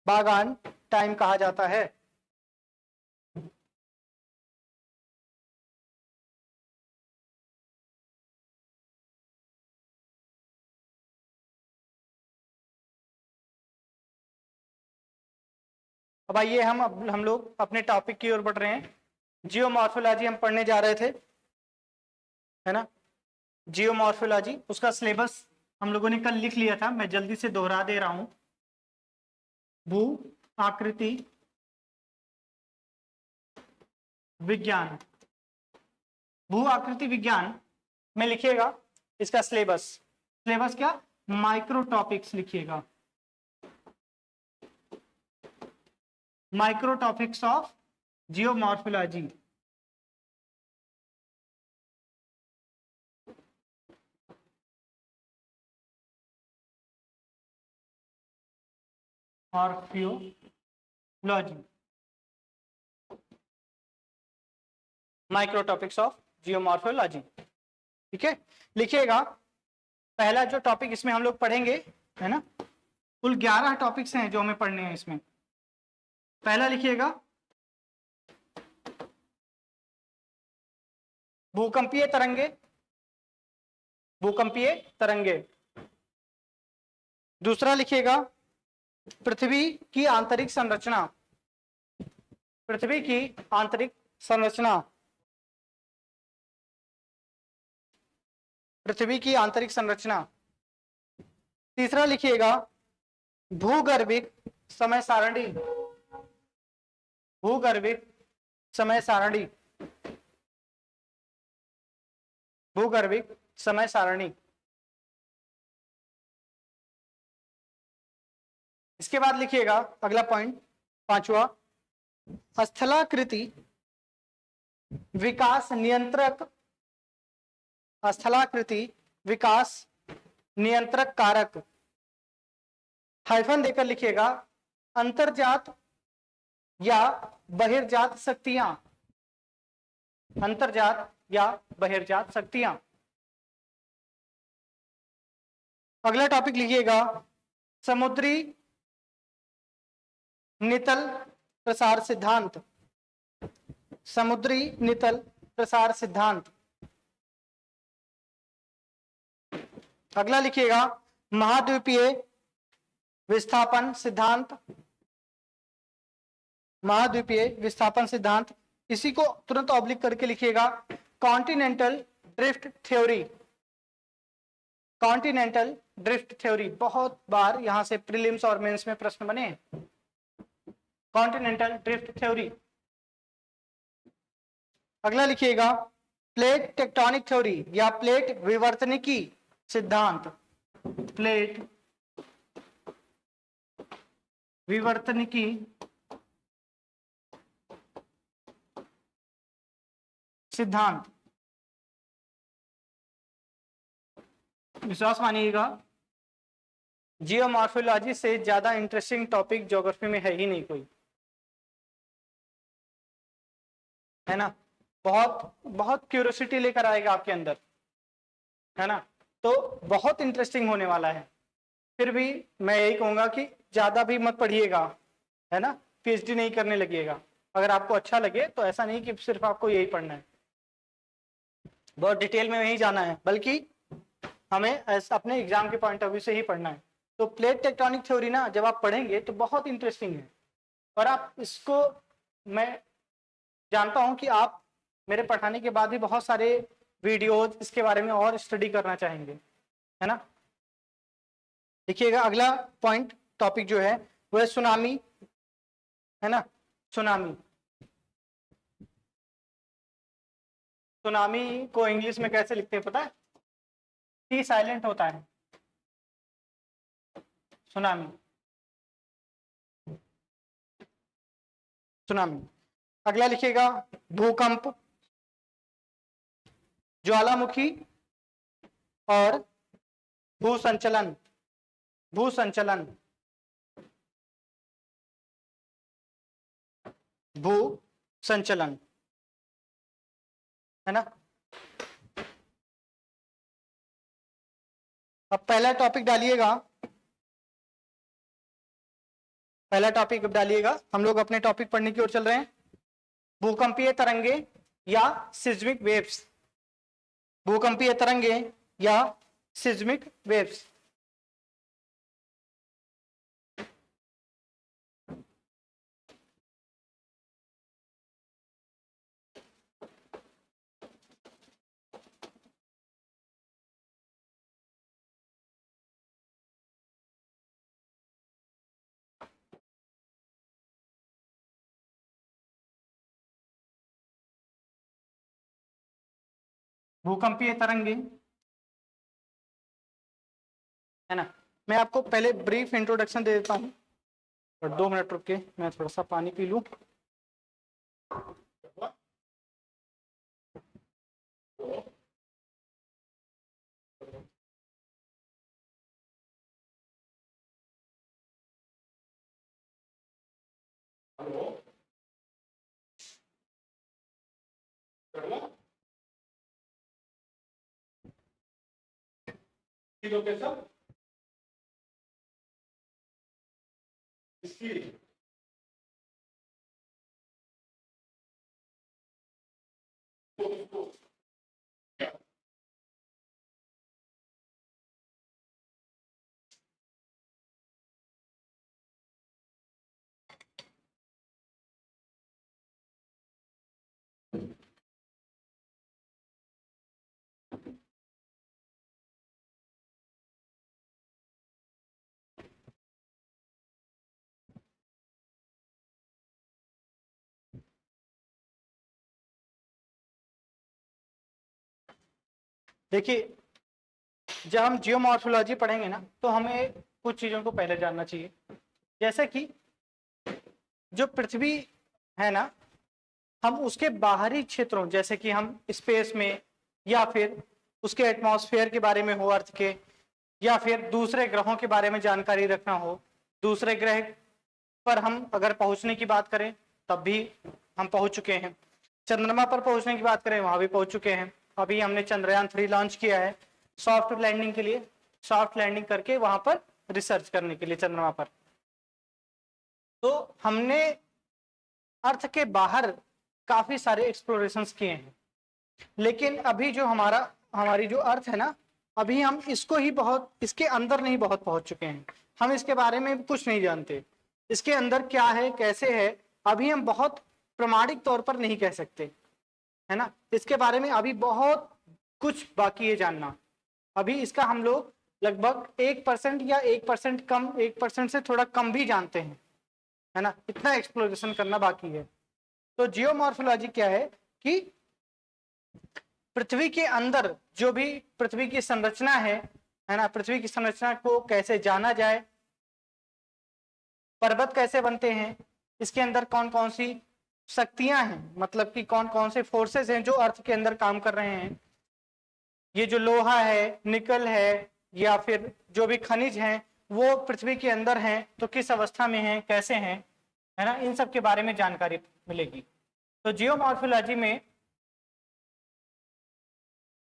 बागान टाइम कहा जाता है। अब आइए हम लोग अपने टॉपिक की ओर बढ़ रहे हैं। जियोमॉर्फोलॉजी हम पढ़ने जा रहे थे, है ना। जियोमॉर्फोलॉजी, उसका सिलेबस हम लोगों ने कल लिख लिया था, मैं जल्दी से दोहरा दे रहा हूं। भू आकृति विज्ञान, भू आकृति विज्ञान में लिखिएगा इसका सिलेबस। सिलेबस क्या? माइक्रो टॉपिक्स लिखिएगा, micro topics of geomorphology. Morphology, micro topics of geomorphology, ठीक है। लिखिएगा पहला जो टॉपिक इसमें हम लोग पढ़ेंगे, है ना, कुल 11 टॉपिक्स हैं जो हमें पढ़ने हैं इसमें। पहला लिखिएगा भूकंपीय तरंगे, भूकंपीय तरंगे। दूसरा लिखिएगा पृथ्वी की आंतरिक संरचना, पृथ्वी की आंतरिक संरचना, पृथ्वी की आंतरिक संरचना। तीसरा लिखिएगा भूगर्भिक समय सारणी, भूगर्भिक समय सारणी, भूगर्भिक समय सारणी। इसके बाद लिखिएगा अगला पॉइंट, पांचवा, स्थलाकृति विकास नियंत्रक, स्थलाकृति विकास नियंत्रक कारक। हाइफन देकर लिखिएगा अंतर्जात या बहिर्जात शक्तियां, अंतर्जात या बहिर्जात शक्तियां। अगला टॉपिक लिखिएगा समुद्री नितल प्रसार सिद्धांत, समुद्री नितल प्रसार सिद्धांत। अगला लिखिएगा महाद्वीपीय विस्थापन सिद्धांत, महाद्वीपीय विस्थापन सिद्धांत। इसी को तुरंत ऑब्लिक करके लिखिएगा continental drift theory, continental drift theory. बहुत बार यहां से प्रीलिम्स और मेंस में प्रश्न बने हैं, कॉन्टिनेंटल ड्रिफ्ट थ्योरी। अगला लिखिएगा प्लेट टेक्टोनिक थ्योरी या प्लेट विवर्तनिकी सिद्धांत, प्लेट विवर्तनिकी सिद्धांत। विश्वास मानिएगा जियोमॉर्फोलॉजी से ज्यादा इंटरेस्टिंग टॉपिक ज्योग्राफी में है ही नहीं कोई, है ना। बहुत बहुत क्यूरियोसिटी लेकर आएगा आपके अंदर, है ना। तो बहुत इंटरेस्टिंग होने वाला है। फिर भी मैं यही कहूंगा कि ज्यादा भी मत पढ़िएगा, है ना, पीएचडी नहीं करने लगिएगा। अगर आपको अच्छा लगे तो ऐसा नहीं कि सिर्फ आपको यही पढ़ना है, बहुत डिटेल में नहीं जाना है, बल्कि हमें अपने एग्जाम के पॉइंट ऑफ व्यू से ही पढ़ना है। तो प्लेट टेक्टोनिक थ्योरी ना जब आप पढ़ेंगे तो बहुत इंटरेस्टिंग है, और आप इसको, मैं जानता हूं कि आप मेरे पढ़ाने के बाद भी बहुत सारे वीडियोज इसके बारे में और स्टडी करना चाहेंगे, है ना। देखिएगा अगला पॉइंट टॉपिक जो है वो है सुनामी, है ना। सुनामी, सुनामी को इंग्लिश में कैसे लिखते हैं पता है? टी साइलेंट होता है सुनामी, सुनामी। अगला लिखिएगा भूकंप, ज्वालामुखी और भूसंचलन, भू संचलन, भू संचलन, है ना। अब पहला टॉपिक डालिएगा, पहला टॉपिक अब डालिएगा। हम लोग अपने टॉपिक पढ़ने की ओर चल रहे हैं। भूकंपीय तरंगे या सिस्मिक वेव्स, भूकंपीय तरंगे या सिस्मिक वेव्स। भूकंपीय तरंगे, है ना। मैं आपको पहले ब्रीफ इंट्रोडक्शन दे देता हूं, और 2 मिनट रुक के मैं थोड़ा सा पानी पी लूं। देखिए, जब हम जियोमॉर्फोलॉजी पढ़ेंगे ना, तो हमें कुछ चीजों को पहले जानना चाहिए। जैसे कि जो पृथ्वी है ना, हम उसके बाहरी क्षेत्रों, जैसे कि हम स्पेस में, या फिर उसके एटमॉस्फेयर के बारे में हो अर्थ के, या फिर दूसरे ग्रहों के बारे में जानकारी रखना हो, दूसरे ग्रह पर हम अगर पहुंचने की बात करें तब भी हम पहुंच चुके हैं। चंद्रमा पर पहुंचने की बात करें, वहां भी पहुंच चुके हैं। अभी हमने चंद्रयान-3 लॉन्च किया है सॉफ्ट लैंडिंग के लिए, सॉफ्ट लैंडिंग करके वहां पर रिसर्च करने के लिए चंद्रमा पर। तो हमने अर्थ के बाहर काफी सारे एक्सप्लोरेशंस किए हैं, लेकिन अभी जो हमारी जो अर्थ है ना, अभी हम इसको ही बहुत, इसके अंदर नहीं बहुत पहुंच चुके हैं। हम इसके बारे में कुछ नहीं जानते, इसके अंदर क्या है कैसे है, अभी हम बहुत प्रमाणिक तौर पर नहीं कह सकते, है ना। इसके बारे में अभी बहुत कुछ बाकी है जानना। अभी इसका हम लोग लगभग 1% या 1% कम, 1% से थोड़ा कम भी जानते हैं, है ना। इतना एक्सप्लोरेशन करना बाकी है। तो जियोमॉर्फोलॉजी क्या है कि पृथ्वी के अंदर जो भी पृथ्वी की संरचना है ना, पृथ्वी की संरचना को कैसे जाना जाए, पर्वत कैसे बनते हैं, इसके अंदर कौन कौन सी शक्तियां हैं, मतलब कि कौन कौन से फोर्सेस हैं जो अर्थ के अंदर काम कर रहे हैं, ये जो लोहा है, निकल है, या फिर जो भी खनिज हैं वो पृथ्वी के अंदर हैं तो किस अवस्था में हैं, कैसे हैं, है ना। इन सब के बारे में जानकारी मिलेगी। तो जियोमॉर्फोलॉजी में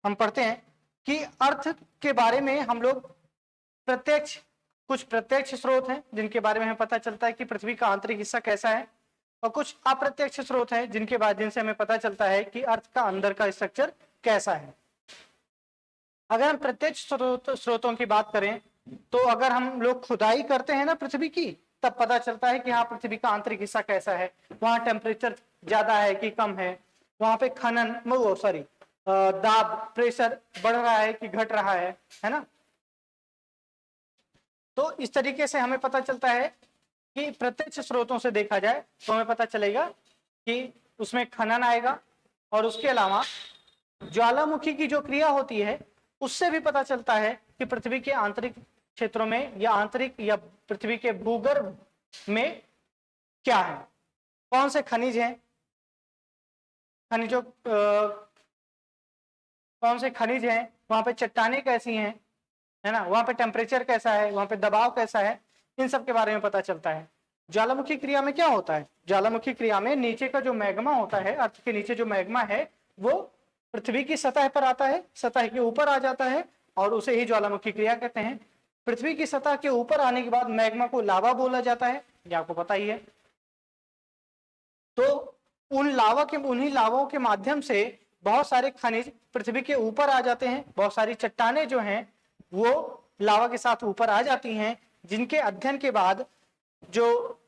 हम पढ़ते हैं कि अर्थ के बारे में हम लोग कुछ प्रत्यक्ष स्रोत हैं जिनके बारे में हमें पता चलता है कि पृथ्वी का आंतरिक हिस्सा कैसा है, और कुछ अप्रत्यक्ष स्रोत हैं जिनसे हमें पता चलता है कि अर्थ का अंदर का स्ट्रक्चर कैसा है। अगर हम प्रत्यक्ष स्रोतों की बात करें, तो अगर हम लोग खुदाई करते हैं ना पृथ्वी की, तब पता चलता है कि हाँ पृथ्वी का आंतरिक हिस्सा कैसा है, वहां टेम्परेचर ज्यादा है कि कम है, वहां पे खनन सॉरी दाब, प्रेशर बढ़ रहा है कि घट रहा है ना। तो इस तरीके से हमें पता चलता है कि प्रत्यक्ष स्रोतों से देखा जाए तो हमें पता चलेगा कि उसमें खनन आएगा, और उसके अलावा ज्वालामुखी की जो क्रिया होती है उससे भी पता चलता है कि पृथ्वी के आंतरिक क्षेत्रों में या पृथ्वी के भूगर्भ में क्या है, कौन से खनिज हैं, कौन से खनिज हैं, वहां पे चट्टानें कैसी हैं, है ना, वहां पे टेम्परेचर कैसा है, वहां पे दबाव कैसा है, इन सब के बारे में पता चलता है। ज्वालामुखी क्रिया में क्या होता है, ज्वालामुखी क्रिया में नीचे का जो मैग्मा होता है, अर्थ के नीचे जो मैग्मा है वो पृथ्वी की सतह पर आता है, सतह के ऊपर आ जाता है और उसे ही ज्वालामुखी क्रिया कहते हैं। पृथ्वी की सतह के ऊपर आने के बाद मैग्मा को लावा बोला जाता है, ये आपको पता ही है। तो उन्हीं लावाओं के माध्यम से बहुत सारे खनिज पृथ्वी के ऊपर आ जाते हैं, बहुत सारी चट्टानें जो हैं वो लावा के साथ ऊपर आ जाती हैं, जिनके अध्ययन के बाद जो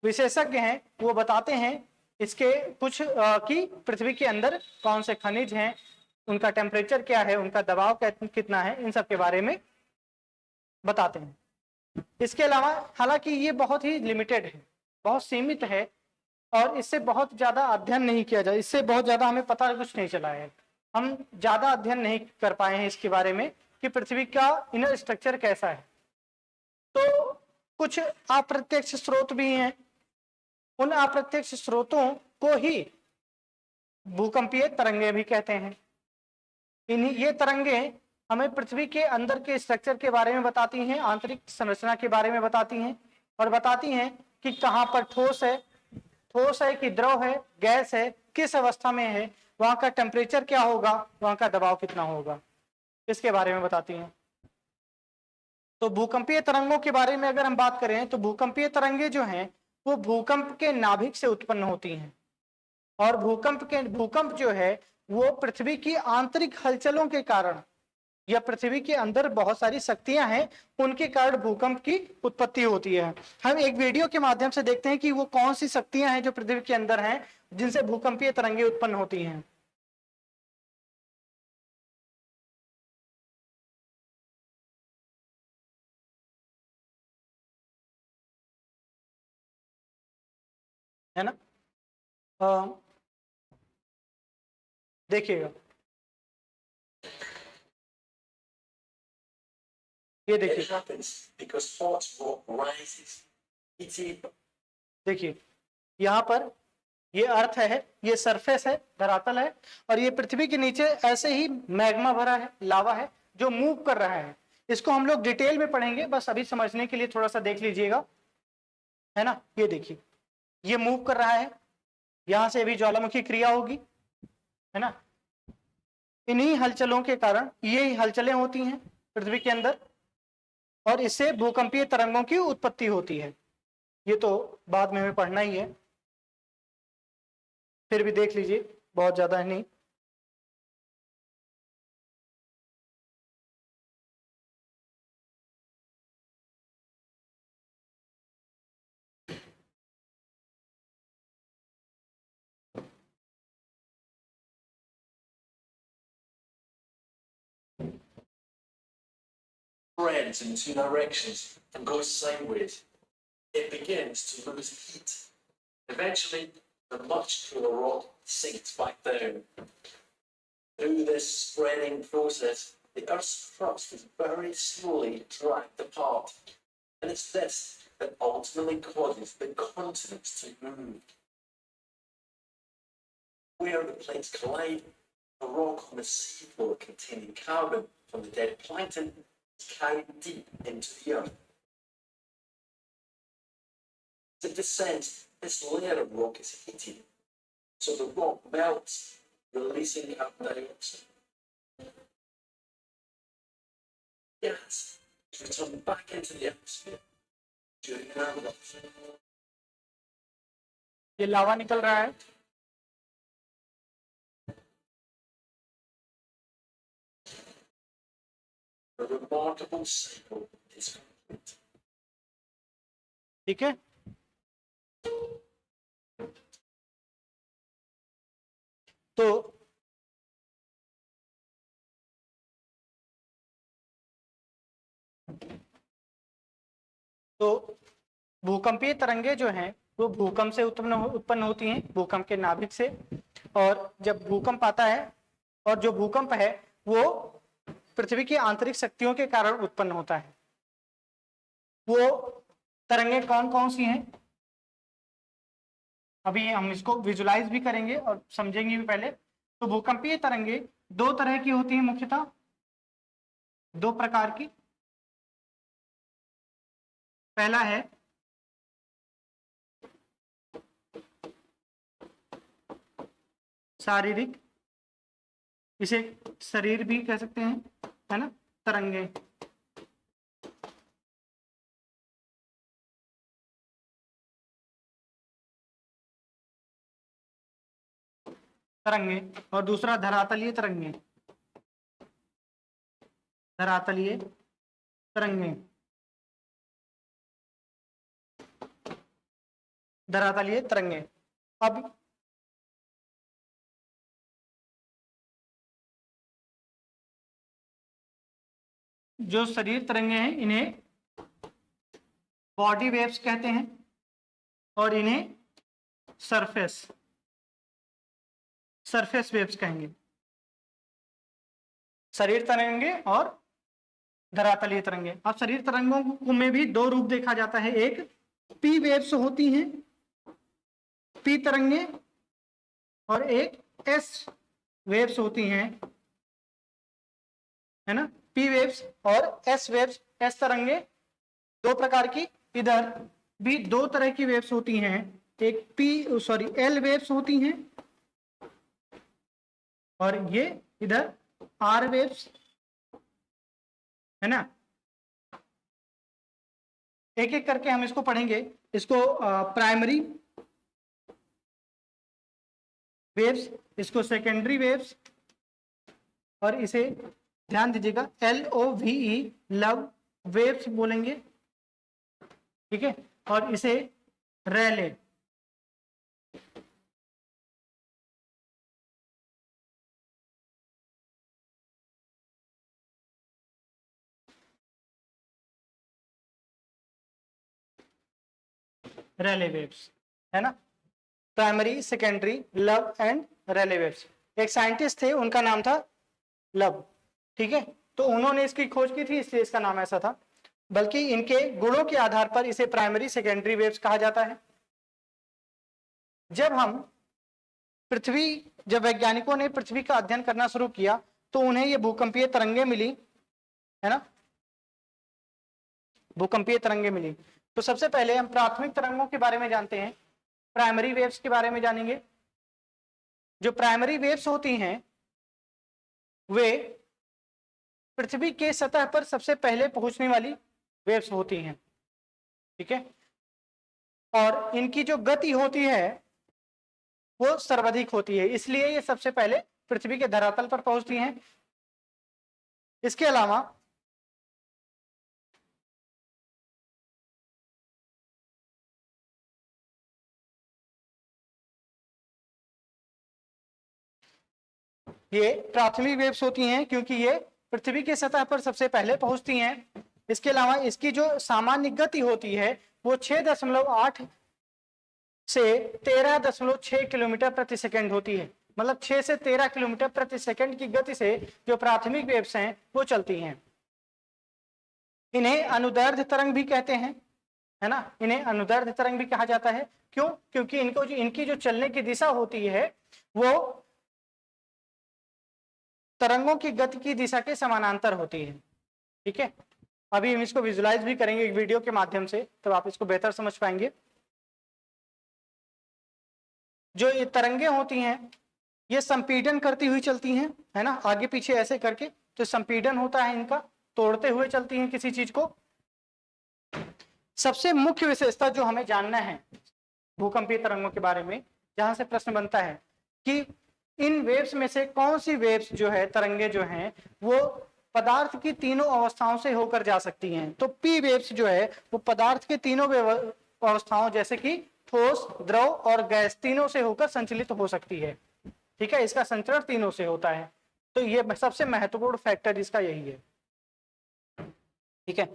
विशेषज्ञ हैं वो बताते हैं इसके कुछ कि पृथ्वी के अंदर कौन से खनिज हैं, उनका टेम्परेचर क्या है, उनका दबाव कितना है, इन सब के बारे में बताते हैं। इसके अलावा हालांकि ये बहुत ही लिमिटेड है, बहुत सीमित है और इससे बहुत ज्यादा अध्ययन नहीं किया जाए, इससे बहुत ज्यादा हमें पता कुछ नहीं चला है, हम ज्यादा अध्ययन नहीं कर पाए हैं इसके बारे में कि पृथ्वी का इनर स्ट्रक्चर कैसा है। तो कुछ अप्रत्यक्ष स्रोत भी हैं, उन अप्रत्यक्ष स्रोतों को ही भूकंपीय तरंगे भी कहते हैं। ये तरंगे हमें पृथ्वी के अंदर के स्ट्रक्चर के बारे में बताती हैं, आंतरिक संरचना के बारे में बताती हैं और बताती हैं कि कहाँ पर ठोस है कि द्रव है, गैस है, किस अवस्था में है, वहां का टेम्परेचर क्या होगा, वहां का दबाव कितना होगा, इसके बारे में बताती हैं। तो भूकंपीय तरंगों के बारे में अगर हम बात करें तो भूकंपीय तरंगे जो हैं वो भूकंप के नाभिक से उत्पन्न होती हैं और भूकंप जो है वो पृथ्वी की आंतरिक हलचलों के कारण या पृथ्वी के अंदर बहुत सारी शक्तियां हैं उनके कारण भूकंप की उत्पत्ति होती है। हम एक वीडियो के माध्यम से देखते हैं कि वो कौन सी शक्तियां हैं जो पृथ्वी के अंदर हैं जिनसे भूकंपीय तरंगे उत्पन्न होती हैं। है ना, देखिएगा, ये देखिए, देखिए यहाँ पर ये अर्थ है, ये सरफेस है, धरातल है और ये पृथ्वी के नीचे ऐसे ही मैग्मा भरा है, लावा है जो मूव कर रहा है। इसको हम लोग डिटेल में पढ़ेंगे, बस अभी समझने के लिए थोड़ा सा देख लीजिएगा। है ना, ये देखिए ये मूव कर रहा है, यहां से अभी ज्वालामुखी क्रिया होगी, है ना, इन्हीं हलचलों के कारण ये हलचलें होती हैं पृथ्वी के अंदर और इससे भूकंपीय तरंगों की उत्पत्ति होती है। ये तो बाद में हमें पढ़ना ही है, फिर भी देख लीजिए, बहुत ज्यादा नहीं। Spreads in two directions and goes sideways. It begins to lose heat. Eventually, the much cooler rock sinks back down. Through this spreading process, the Earth's crust is very slowly dragged apart. And it's this that ultimately causes the continents to move. Where the plates collide, the rock on the seafloor containing carbon from the dead plankton is carried deep into the earth. As it descends, this layer of rock is heated, so the rock melts, releasing carbon dioxide. Gas is returned back into the atmosphere during an eruption. ये लावा निकल रहा है, A remarkable cycle is complete. ठीक है। तो भूकंपीय तरंगे जो हैं वो भूकंप से उत्पन्न होती हैं, भूकंप के नाभिक से। और जब भूकंप आता है और जो भूकंप है वो पृथ्वी की आंतरिक शक्तियों के कारण उत्पन्न होता है। वो तरंगे कौन कौन सी हैं, अभी हम इसको विजुलाइज भी करेंगे और समझेंगे भी पहले। तो भूकंपीय तरंगे दो तरह की होती हैं, मुख्यतः दो प्रकार की। पहला है शारीरिक, इसे शरीर भी कह सकते हैं, है ना, तरंगे। तरंगे। और दूसरा धरातलीय तरंगे, धरातलीय तरंगे, धरातलीय तरंगे। अब जो शरीर तरंगे हैं इन्हें बॉडी वेव्स कहते हैं और इन्हें सरफेस वेव्स कहेंगे। शरीर तरंगे और धरातलीय तरंगे। अब शरीर तरंगों में भी दो रूप देखा जाता है, एक पी वेव्स होती हैं, पी तरंगे, और एक एस वेव्स होती हैं, है ना, पी वेव्स और एस वेव्स। एस तरंगे दो प्रकार की, इधर भी दो तरह की वेव्स होती हैं, एक एल वेव्स होती हैं और ये इधर आर वेव्स, है ना। एक एक करके हम इसको पढ़ेंगे। इसको प्राइमरी वेव्स, इसको सेकेंडरी वेव्स, और इसे ध्यान दीजिएगा LOVE लव वेव्स बोलेंगे, ठीक है। और इसे रैले, रैले वेव्स, है ना। Primary, secondary, love and Rayleigh waves. एक साइंटिस्ट थे, उनका नाम था लव, ठीक है। तो उन्होंने इसकी खोज की थी, इसलिए इसका नाम ऐसा था। बल्कि इनके गुणों के आधार पर इसे प्राइमरी, सेकेंडरी वेव्स कहा जाता है। जब वैज्ञानिकों ने पृथ्वी का अध्ययन करना शुरू किया तो उन्हें ये भूकंपीय तरंगे मिली, है ना, भूकंपीय तरंगे मिली। तो सबसे पहले हम प्राथमिक तरंगों के बारे में जानते हैं, प्राइमरी वेव्स के बारे में जानेंगे। जो प्राइमरी वेव्स होती हैं वे पृथ्वी के सतह पर सबसे पहले पहुंचने वाली वेव्स होती हैं, ठीक है। और इनकी जो गति होती है वो सर्वाधिक होती है, इसलिए ये सबसे पहले पृथ्वी के धरातल पर पहुंचती हैं। इसके अलावा ये प्राथमिक वेव्स होती हैं क्योंकि ये पृथ्वी के सतह पर सबसे पहले पहुंचती हैं। इसके अलावा इसकी जो सामान्य गति होती है वो 6.8 से 13.6 किलोमीटर प्रति सेकंड होती है। मतलब 6 से 13 किलोमीटर प्रति सेकंड की गति से जो प्राथमिक वेव्स हैं वो चलती हैं। इन्हें अनुदैर्ध्य तरंग भी कहते हैं, है ना, इन्हें अनुदैर्ध्य तरंग भी कहा जाता है। क्यों? क्योंकि इनकी जो चलने की दिशा होती है वो तरंगों की गति की दिशा के समानांतर होती है, ठीक है। अभी हम इसको विजुलाइज भी करेंगे एक वीडियो के माध्यम से, तब आप इसको बेहतर समझ पाएंगे। जो ये तरंगे होती हैं ये संपीड़न करती हुई चलती हैं, है ना, आगे पीछे ऐसे करके जो संपीड़न होता है इनका, तोड़ते हुए चलती हैं किसी चीज को। सबसे मुख्य विशेषता जो हमें जानना है भूकंपीय तरंगों के बारे में, जहां से प्रश्न बनता है कि इन वेव्स में से कौन सी वेव्स जो है, तरंगे जो हैं, वो पदार्थ की तीनों अवस्थाओं से होकर जा सकती हैं। तो पी वेव्स जो है वो पदार्थ के तीनों अवस्थाओं जैसे कि ठोस, द्रव और गैस तीनों से होकर संचलित हो सकती है, ठीक है। इसका संचरण तीनों से होता है। तो ये सबसे महत्वपूर्ण फैक्टर इसका यही है, ठीक है।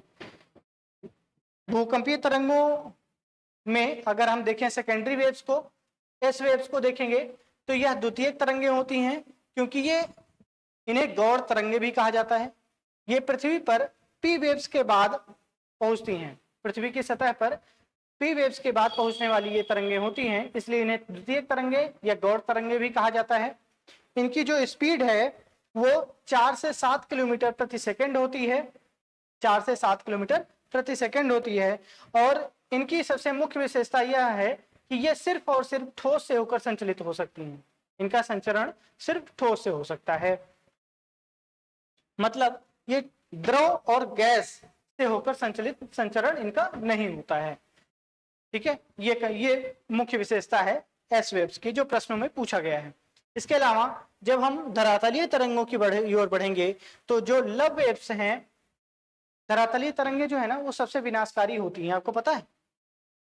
भूकंपीय तरंगों में अगर हम देखें सेकेंडरी वेव्स को, एस वेव्स को देखेंगे तो यह द्वितीयक तरंगे होती हैं क्योंकि इन्हें गौड़ तरंगे भी कहा जाता है। ये पृथ्वी पर पी वेव्स के बाद पहुंचती हैं, पृथ्वी की सतह पर पी वेव्स के बाद पहुंचने वाली ये तरंगे होती हैं, इसलिए इन्हें द्वितीयक तरंगे या गौड़ तरंगे भी कहा जाता है। इनकी जो स्पीड है वो 4 से 7 किलोमीटर प्रति सेकंड होती है, 4 से 7 किलोमीटर प्रति सेकंड होती है। और इनकी सबसे मुख्य विशेषता यह है कि ये सिर्फ और सिर्फ ठोस से होकर संचलित हो सकती हैं। इनका संचरण सिर्फ ठोस से हो सकता है, मतलब ये द्रव और गैस से होकर संचरण इनका नहीं होता है। ठीक है, ये मुख्य विशेषता है एस वेव्स की जो प्रश्नों में पूछा गया है। इसके अलावा जब हम धरातलीय तरंगों की ओर बढ़ेंगे तो जो लव वेव्स हैं, धरातलीय तरंगे जो है ना वो सबसे विनाशकारी होती हैं, आपको पता है,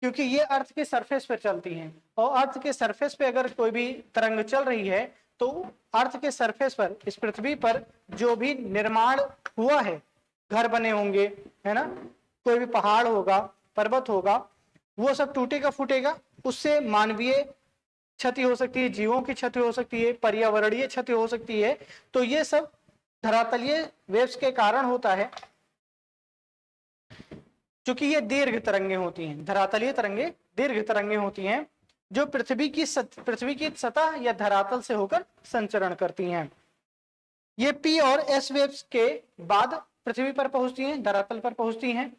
क्योंकि ये अर्थ के सरफेस पर चलती हैं और अर्थ के सरफेस पे अगर कोई भी तरंग चल रही है तो अर्थ के सरफेस पर, इस पृथ्वी पर जो भी निर्माण हुआ है, घर बने होंगे, है ना, कोई भी पहाड़ होगा, पर्वत होगा, वो सब टूटेगा फूटेगा, उससे मानवीय क्षति हो सकती है, जीवों की क्षति हो सकती है, पर्यावरणीय क्षति हो सकती है। तो ये सब धरातलीय वेव्स के कारण होता है, क्योंकि ये दीर्घ तरंगे होती हैं। धरातलीय तरंगे दीर्घ तरंगे होती हैं जो पृथ्वी की सतह या धरातल से होकर संचरण करती हैं। ये पी और एस वेव्स के बाद पृथ्वी पर पहुंचती हैं, धरातल पर पहुंचती हैं।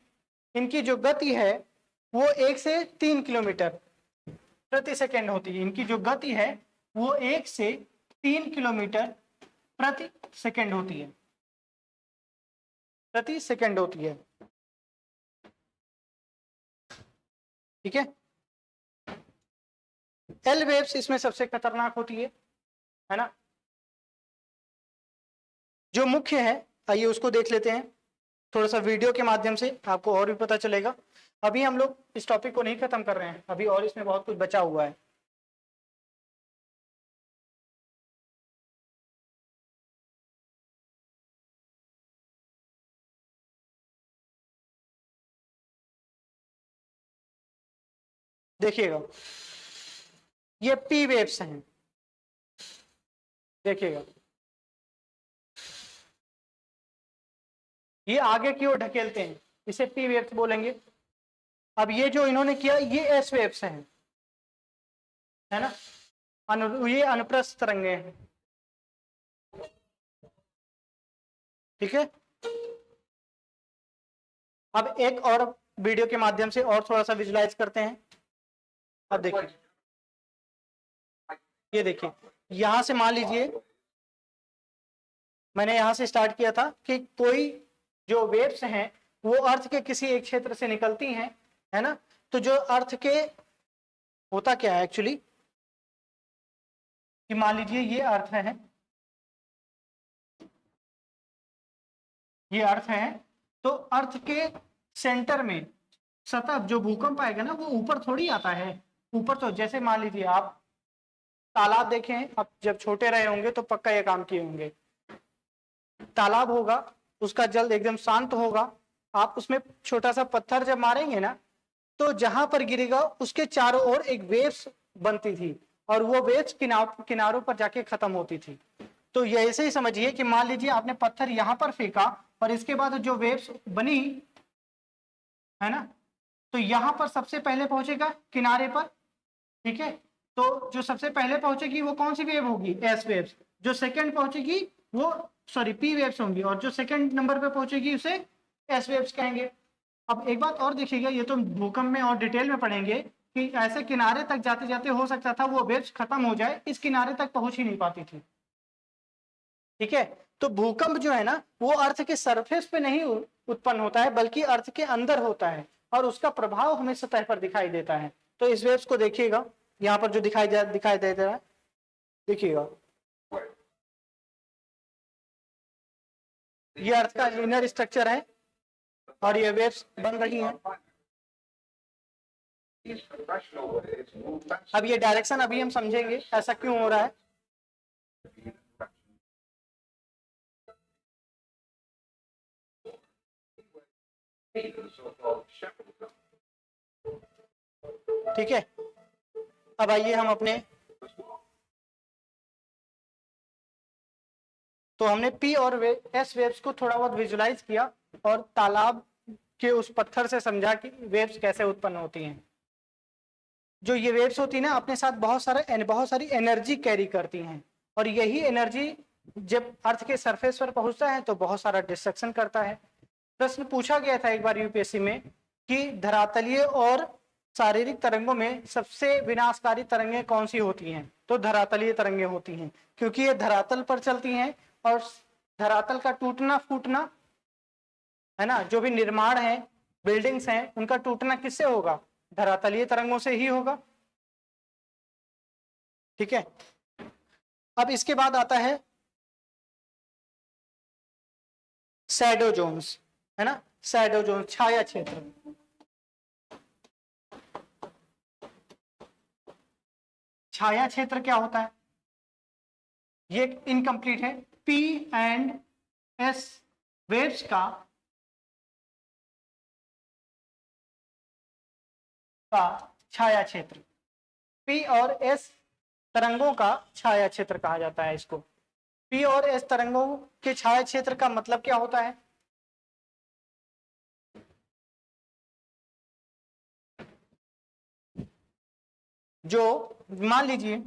इनकी जो गति है वो 1 से 3 किलोमीटर प्रति सेकंड होती है। इनकी जो गति है वो 1 से 3 किलोमीटर प्रति सेकंड होती है, प्रति सेकंड होती है। ठीक है, एल वेव्स इसमें सबसे खतरनाक होती है ना। जो मुख्य है, आइए उसको देख लेते हैं थोड़ा सा वीडियो के माध्यम से, आपको और भी पता चलेगा। अभी हम लोग इस टॉपिक को नहीं खत्म कर रहे हैं, अभी और इसमें बहुत कुछ बचा हुआ है। देखिएगा, ये पी वेव्स हैं, देखिएगा ये आगे की ओर ढकेलते हैं, इसे पी वेव्स बोलेंगे। अब ये जो इन्होंने किया ये एस वेव्स हैं, है ना, ये अनुप्रस्थ तरंगे हैं। ठीक है, अब एक और वीडियो के माध्यम से और थोड़ा सा विजुलाइज करते हैं। अब देखिए, ये देखिए, यहां से मान लीजिए मैंने यहां से स्टार्ट किया था कि कोई जो वेव्स हैं वो अर्थ के किसी एक क्षेत्र से निकलती हैं, है ना। तो जो अर्थ के होता क्या है एक्चुअली कि मान लीजिए ये अर्थ है, ये अर्थ है, तो अर्थ के सेंटर में सतह जो भूकंप आएगा ना वो ऊपर थोड़ी आता है। ऊपर तो जैसे मान लीजिए आप तालाब देखें, अब जब छोटे रहे होंगे तो पक्का ये काम किए होंगे। तालाब होगा, उसका जल एकदम शांत होगा, आप उसमें छोटा सा पत्थर जब मारेंगे ना तो जहां पर गिरेगा उसके चारों ओर एक वेव्स बनती थी और वो वेव्स किनारों पर जाके खत्म होती थी। तो ये ऐसे ही समझिए कि मान लीजिए आपने पत्थर यहां पर फेंका और इसके बाद जो वेव्स बनी, है ना, तो यहां पर सबसे पहले पहुंचेगा किनारे पर। ठीक है, तो जो सबसे पहले पहुंचेगी वो कौन सी वेव होगी, एस वेव्स। जो सेकंड पहुंचेगी वो पी वेव्स होंगी और जो सेकंड नंबर पे पहुंचेगी उसे एस वेव्स कहेंगे। अब एक बात और देखिएगा, ये तो भूकंप में और डिटेल में पढ़ेंगे कि ऐसे किनारे तक जाते जाते हो सकता था वो वेव्स खत्म हो जाए, इस किनारे तक पहुंच ही नहीं पाती थी। ठीक है, तो भूकंप जो है ना वो अर्थ के सरफेस पे नहीं उत्पन्न होता है बल्कि अर्थ के अंदर होता है और उसका प्रभाव हमें सतह पर दिखाई देता है। तो इस वेव्स को देखिएगा, यहाँ पर जो दिखाई दे रहा है, देखिएगा ये अर्थ का इनर स्ट्रक्चर है और ये वेव्स बन रही हैं। अब ये डायरेक्शन अभी हम समझेंगे ऐसा क्यों हो रहा है। ठीक है, अब आइए हम अपने, तो हमने पी और एस वेव्स को थोड़ा बहुत विजुलाइज किया और तालाब के उस पत्थर से समझा कि वेव्स कैसे उत्पन्न होती हैं। जो ये वेव्स होती है ना अपने साथ बहुत सारी एनर्जी कैरी करती हैं और यही एनर्जी जब अर्थ के सरफेस पर पहुंचता है तो बहुत सारा डिस्ट्रक्शन करता है। प्रश्न पूछा गया था एक बार यूपीएससी में कि धरातलीय और शारीरिक तरंगों में सबसे विनाशकारी तरंगें कौन सी होती हैं, तो धरातलीय तरंगें होती हैं, क्योंकि ये धरातल पर चलती हैं और धरातल का टूटना फूटना है ना, जो भी निर्माण है, बिल्डिंग्स हैं, उनका टूटना किससे होगा, धरातलीय तरंगों से ही होगा। ठीक है, अब इसके बाद आता है शैडो जोन्स, है ना, शैडो जोन, छाया क्षेत्र। छाया क्षेत्र क्या होता है, ये इनकम्प्लीट है। पी एंड एस वेव्स का छाया क्षेत्र, पी और एस तरंगों का छाया क्षेत्र कहा जाता है इसको। पी और एस तरंगों के छाया क्षेत्र का मतलब क्या होता है, जो मान लीजिए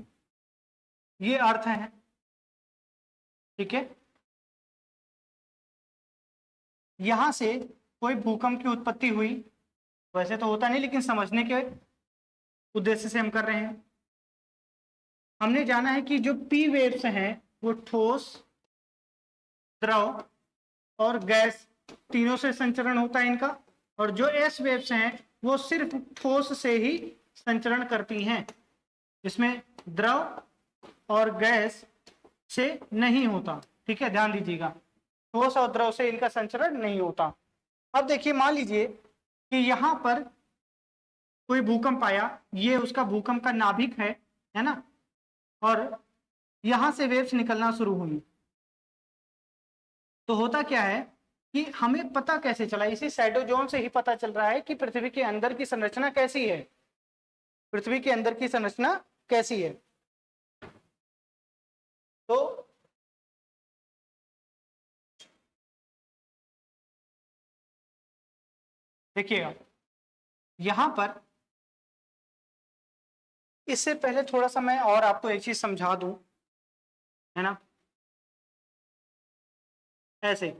ये अर्थ है, ठीक है, यहां से कोई भूकंप की उत्पत्ति हुई, वैसे तो होता नहीं लेकिन समझने के उद्देश्य से हम कर रहे हैं। हमने जाना है कि जो पी वेव्स हैं वो ठोस, द्रव और गैस तीनों से संचरण होता है इनका, और जो एस वेव्स हैं वो सिर्फ ठोस से ही संचरण करती हैं, इसमें द्रव और गैस से नहीं होता। ठीक है, ध्यान दीजिएगा, ठोस और द्रव से इनका संचरण नहीं होता। अब देखिए, मान लीजिए कि यहां पर कोई भूकंप आया, ये उसका भूकंप का नाभिक है ना, और यहां से वेव्स निकलना शुरू हुई, तो होता क्या है कि हमें पता कैसे चला, इसी शैडो जोन से ही पता चल रहा है कि पृथ्वी के अंदर की संरचना कैसी है, पृथ्वी के अंदर की संरचना कैसी है। तो देखिएगा, यहां पर इससे पहले थोड़ा सा मैं और आपको एक चीज समझा दूं, है ना, ऐसे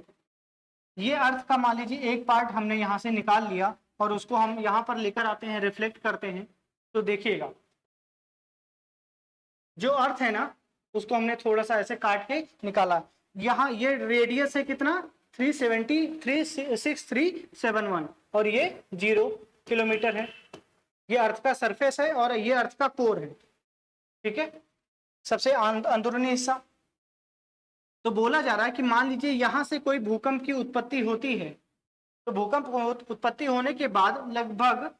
ये अर्थ का मान लीजिए एक पार्ट हमने यहां से निकाल लिया और उसको हम यहां पर लेकर आते हैं, रिफ्लेक्ट करते हैं, तो देखिएगा जो अर्थ है ना उसको हमने थोड़ा सा ऐसे काट के निकाला, यहाँ ये रेडियस है कितना 36371 और ये 0 किलोमीटर है, ये अर्थ का सरफेस है और ये अर्थ का कोर है। ठीक है, सबसे अंदरूनी हिस्सा। तो बोला जा रहा है कि मान लीजिए यहां से कोई भूकंप की उत्पत्ति होती है, तो भूकंप उत्पत्ति होने के बाद लगभग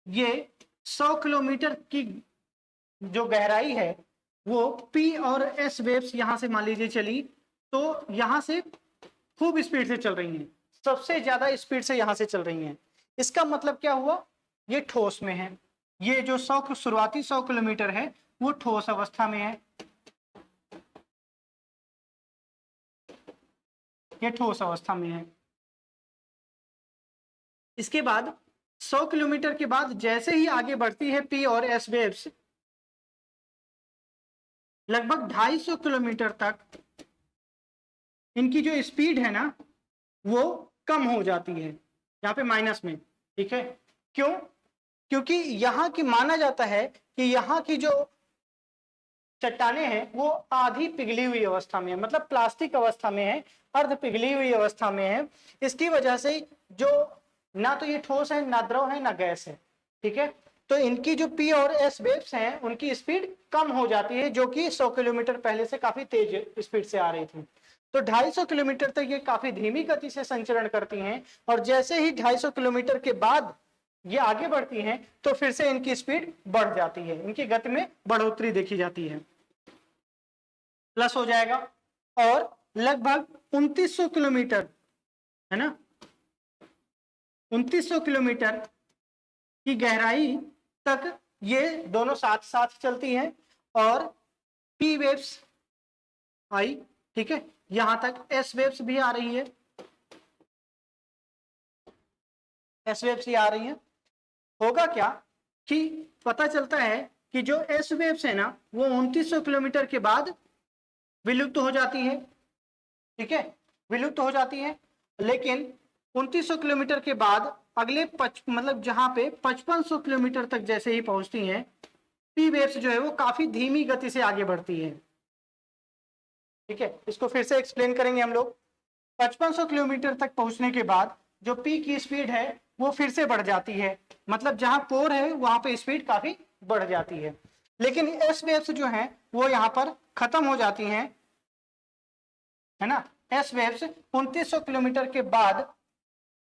ये 100 किलोमीटर की जो गहराई है वो पी और एस वेव्स यहां से मान लीजिए चली, तो यहां से खूब स्पीड से चल रही हैं, सबसे ज्यादा स्पीड से यहां से चल रही हैं। इसका मतलब क्या हुआ, ये ठोस में है, ये जो शुरुआती 100 किलोमीटर है वो ठोस अवस्था में है, ये ठोस अवस्था में है। इसके बाद 100 किलोमीटर के बाद जैसे ही आगे बढ़ती है पी और एस वेव्स, लगभग 250 किलोमीटर तक इनकी जो स्पीड है ना वो कम हो जाती है, यहाँ पे माइनस में। ठीक है, क्यों, क्योंकि यहाँ की माना जाता है कि यहाँ की जो चट्टाने हैं वो आधी पिघली हुई अवस्था में है, मतलब प्लास्टिक अवस्था में है, अर्ध पिघली हुई अवस्था में है। इसकी वजह से जो ना तो ये ठोस है, ना द्रव है, ना गैस है। ठीक है, तो इनकी जो पी और एस वेव्स हैं उनकी स्पीड कम हो जाती है, जो कि 100 किलोमीटर पहले से काफी तेज स्पीड से आ रही थी। तो 250 किलोमीटर तक ये काफी धीमी गति से संचरण करती हैं, और जैसे ही 250 किलोमीटर के बाद ये आगे बढ़ती हैं तो फिर से इनकी स्पीड बढ़ जाती है, इनकी गति में बढ़ोतरी देखी जाती है, प्लस हो जाएगा, और लगभग 2900 किलोमीटर, है ना, 2900 किलोमीटर की गहराई तक ये दोनों साथ साथ चलती हैं, और पी वेव्स आई, ठीक है, यहां तक एस वेव्स भी आ रही है, एस वेव्स आ रही है। होगा क्या कि पता चलता है कि जो एस वेव्स है ना वो 2900 किलोमीटर के बाद विलुप्त हो जाती है। ठीक है, विलुप्त हो जाती है, लेकिन 2900 किलोमीटर के बाद अगले मतलब जहां पे 5500 किलोमीटर तक जैसे ही पहुंचती हैं, पी वेव्स जो है वो काफी धीमी गति से आगे बढ़ती है। ठीक है, इसको फिर से एक्सप्लेन करेंगे हम लोग। 5500 किलोमीटर तक पहुंचने के बाद जो पी की स्पीड है वो फिर से बढ़ जाती है, मतलब जहां कोर है वहां पे स्पीड काफी बढ़ जाती है। लेकिन एस वेव्स जो हैं वो यहाँ पर खत्म हो जाती हैं, है ना। एस वेव्स 2900 किलोमीटर के बाद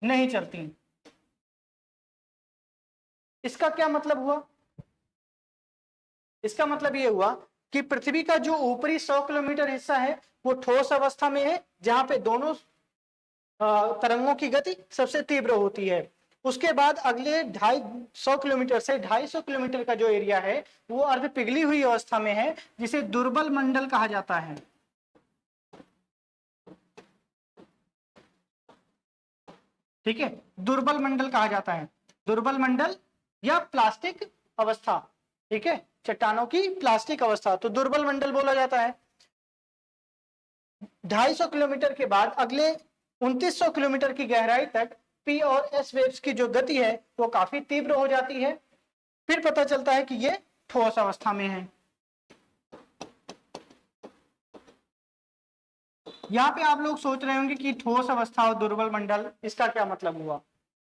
नहीं चलती। इसका क्या मतलब हुआ? इसका मतलब ये हुआ कि पृथ्वी का जो ऊपरी 100 किलोमीटर हिस्सा है वो ठोस अवस्था में है, जहां पे दोनों तरंगों की गति सबसे तीव्र होती है। उसके बाद अगले 250 किलोमीटर से 250 किलोमीटर का जो एरिया है वो अर्ध पिघली हुई अवस्था में है, जिसे दुर्बल मंडल कहा जाता है। ठीक है, दुर्बल मंडल कहा जाता है, दुर्बल मंडल या प्लास्टिक अवस्था। ठीक है, चट्टानों की प्लास्टिक अवस्था, तो दुर्बल मंडल बोला जाता है। 250 किलोमीटर के बाद अगले 2900 किलोमीटर की गहराई तक पी और एस वेव्स की जो गति है वो काफी तीव्र हो जाती है। फिर पता चलता है कि ये ठोस अवस्था में है। यहाँ पे आप लोग सोच रहे होंगे कि ठोस अवस्था और दुर्बल मंडल, इसका क्या मतलब हुआ?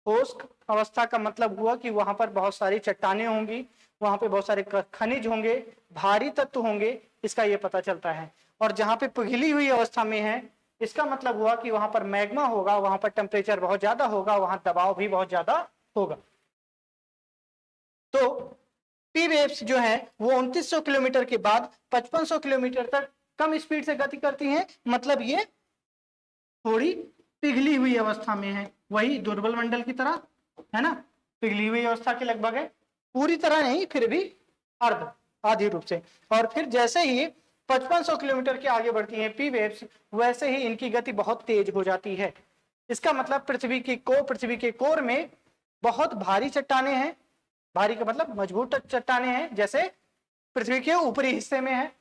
ठोस अवस्था का मतलब हुआ कि वहां पर बहुत सारी चट्टानें होंगी, वहां पे बहुत सारे खनिज होंगे, भारी तत्व होंगे, इसका ये पता चलता है। और जहां पे पिघली हुई अवस्था में है, इसका मतलब हुआ कि वहां पर मैग्मा होगा, वहां पर टेम्परेचर बहुत ज्यादा होगा, वहां दबाव भी बहुत ज्यादा होगा। तो पी वेव्स जो है वो 2900 किलोमीटर के बाद 5500 किलोमीटर तक कम स्पीड से गति करती हैं, मतलब ये थोड़ी पिघली हुई अवस्था में है, वही दुर्बल मंडल की तरह, है ना। पिघली हुई अवस्था के लगभग है, पूरी तरह नहीं, फिर भी अर्ध आधी रूप से। और फिर जैसे ही 5500 किलोमीटर के आगे बढ़ती हैं पी वेव्स, वैसे ही इनकी गति बहुत तेज हो जाती है। इसका मतलब पृथ्वी के कोर में बहुत भारी चट्टाने हैं, भारी का मतलब मजबूत चट्टाने हैं, जैसे पृथ्वी के ऊपरी हिस्से में है,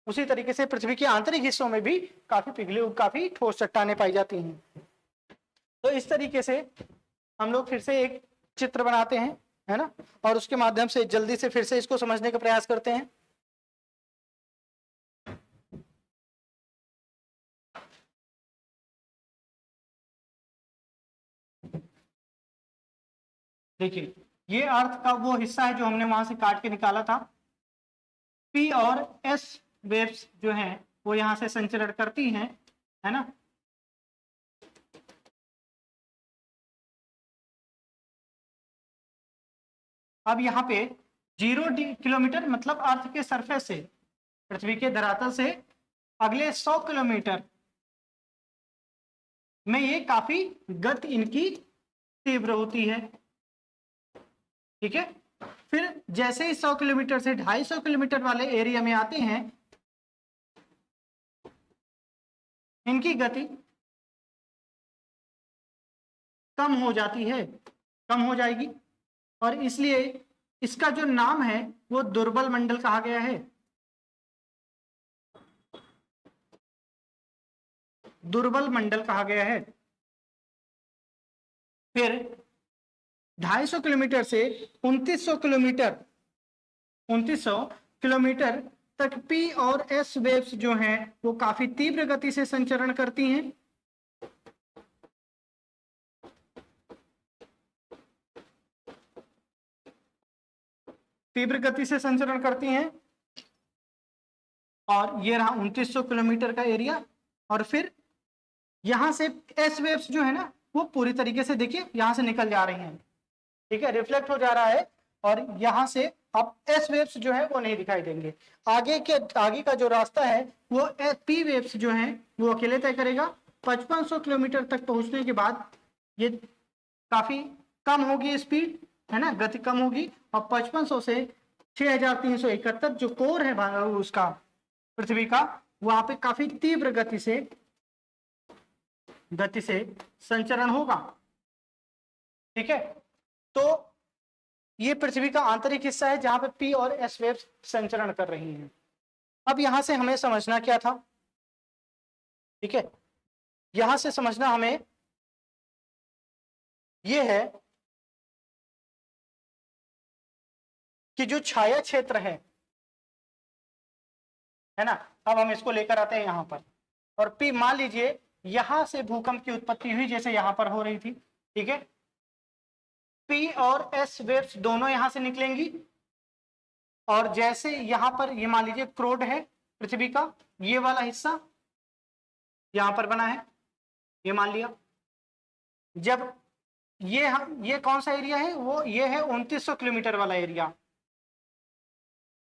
उसी तरीके से पृथ्वी के आंतरिक हिस्सों में भी काफी पिघली, काफी ठोस चट्टाने पाई जाती हैं। तो इस तरीके से हम लोग फिर से एक चित्र बनाते हैं, है ना, और उसके माध्यम से जल्दी से फिर से इसको समझने का प्रयास करते हैं। देखिए, ये अर्थ का वो हिस्सा है जो हमने वहां से काट के निकाला था। पी और एस वेव्स जो हैं वो यहां से संचरण करती हैं, है ना। अब यहाँ पे 0 किलोमीटर मतलब अर्थ के सरफेस से, पृथ्वी के धरातल से अगले 100 किलोमीटर में ये काफी गति इनकी तीव्र होती है। ठीक है, फिर जैसे ही 100 किलोमीटर से 250 किलोमीटर वाले एरिया में आते हैं, इनकी गति कम हो जाती है, कम हो जाएगी, और इसलिए इसका जो नाम है वो दुर्बल मंडल कहा गया है। दुर्बल मंडल कहा गया है। फिर 250 किलोमीटर से 2900 किलोमीटर 2900 किलोमीटर तक पी और एस वेव्स जो हैं वो काफी तीव्र गति से संचरण करती हैं। तीव्र गति से संचरण करती हैं, और ये रहा 2900 किलोमीटर का एरिया। और फिर यहां से एस वेव्स जो है ना वो पूरी तरीके से देखिए यहां से निकल जा रही हैं, ठीक है, रिफ्लेक्ट हो जा रहा है, और यहां से अब एस वेव्स जो है वो नहीं दिखाई देंगे। आगे का जो रास्ता है वो पी वेव्स जो है वो अकेले तय करेगा। 5500 किलोमीटर तक पहुंचने के बाद ये काफी कम होगी स्पीड, है ना, गति कम होगी, और 5500 से 6371 जो कोर है उसका पृथ्वी का, वहां पे काफी तीव्र गति से संचरण होगा। ठीक है, तो ये पृथ्वी का आंतरिक हिस्सा है जहां पे पी और एस वेव्स संचरण कर रही हैं। अब यहां से हमें समझना क्या था? ठीक है, यहां से समझना हमें ये है कि जो छाया क्षेत्र है ना, अब हम इसको लेकर आते हैं यहां पर, और पी मान लीजिए यहां से भूकंप की उत्पत्ति हुई जैसे यहां पर हो रही थी, ठीक है। पी और एस वेव्स दोनों यहां से निकलेंगी, और जैसे यहां पर ये मान लीजिए क्रोड है पृथ्वी का, ये वाला हिस्सा यहां पर बना है, ये मान लिया। जब ये कौन सा एरिया है, वो ये है 2900 किलोमीटर वाला एरिया।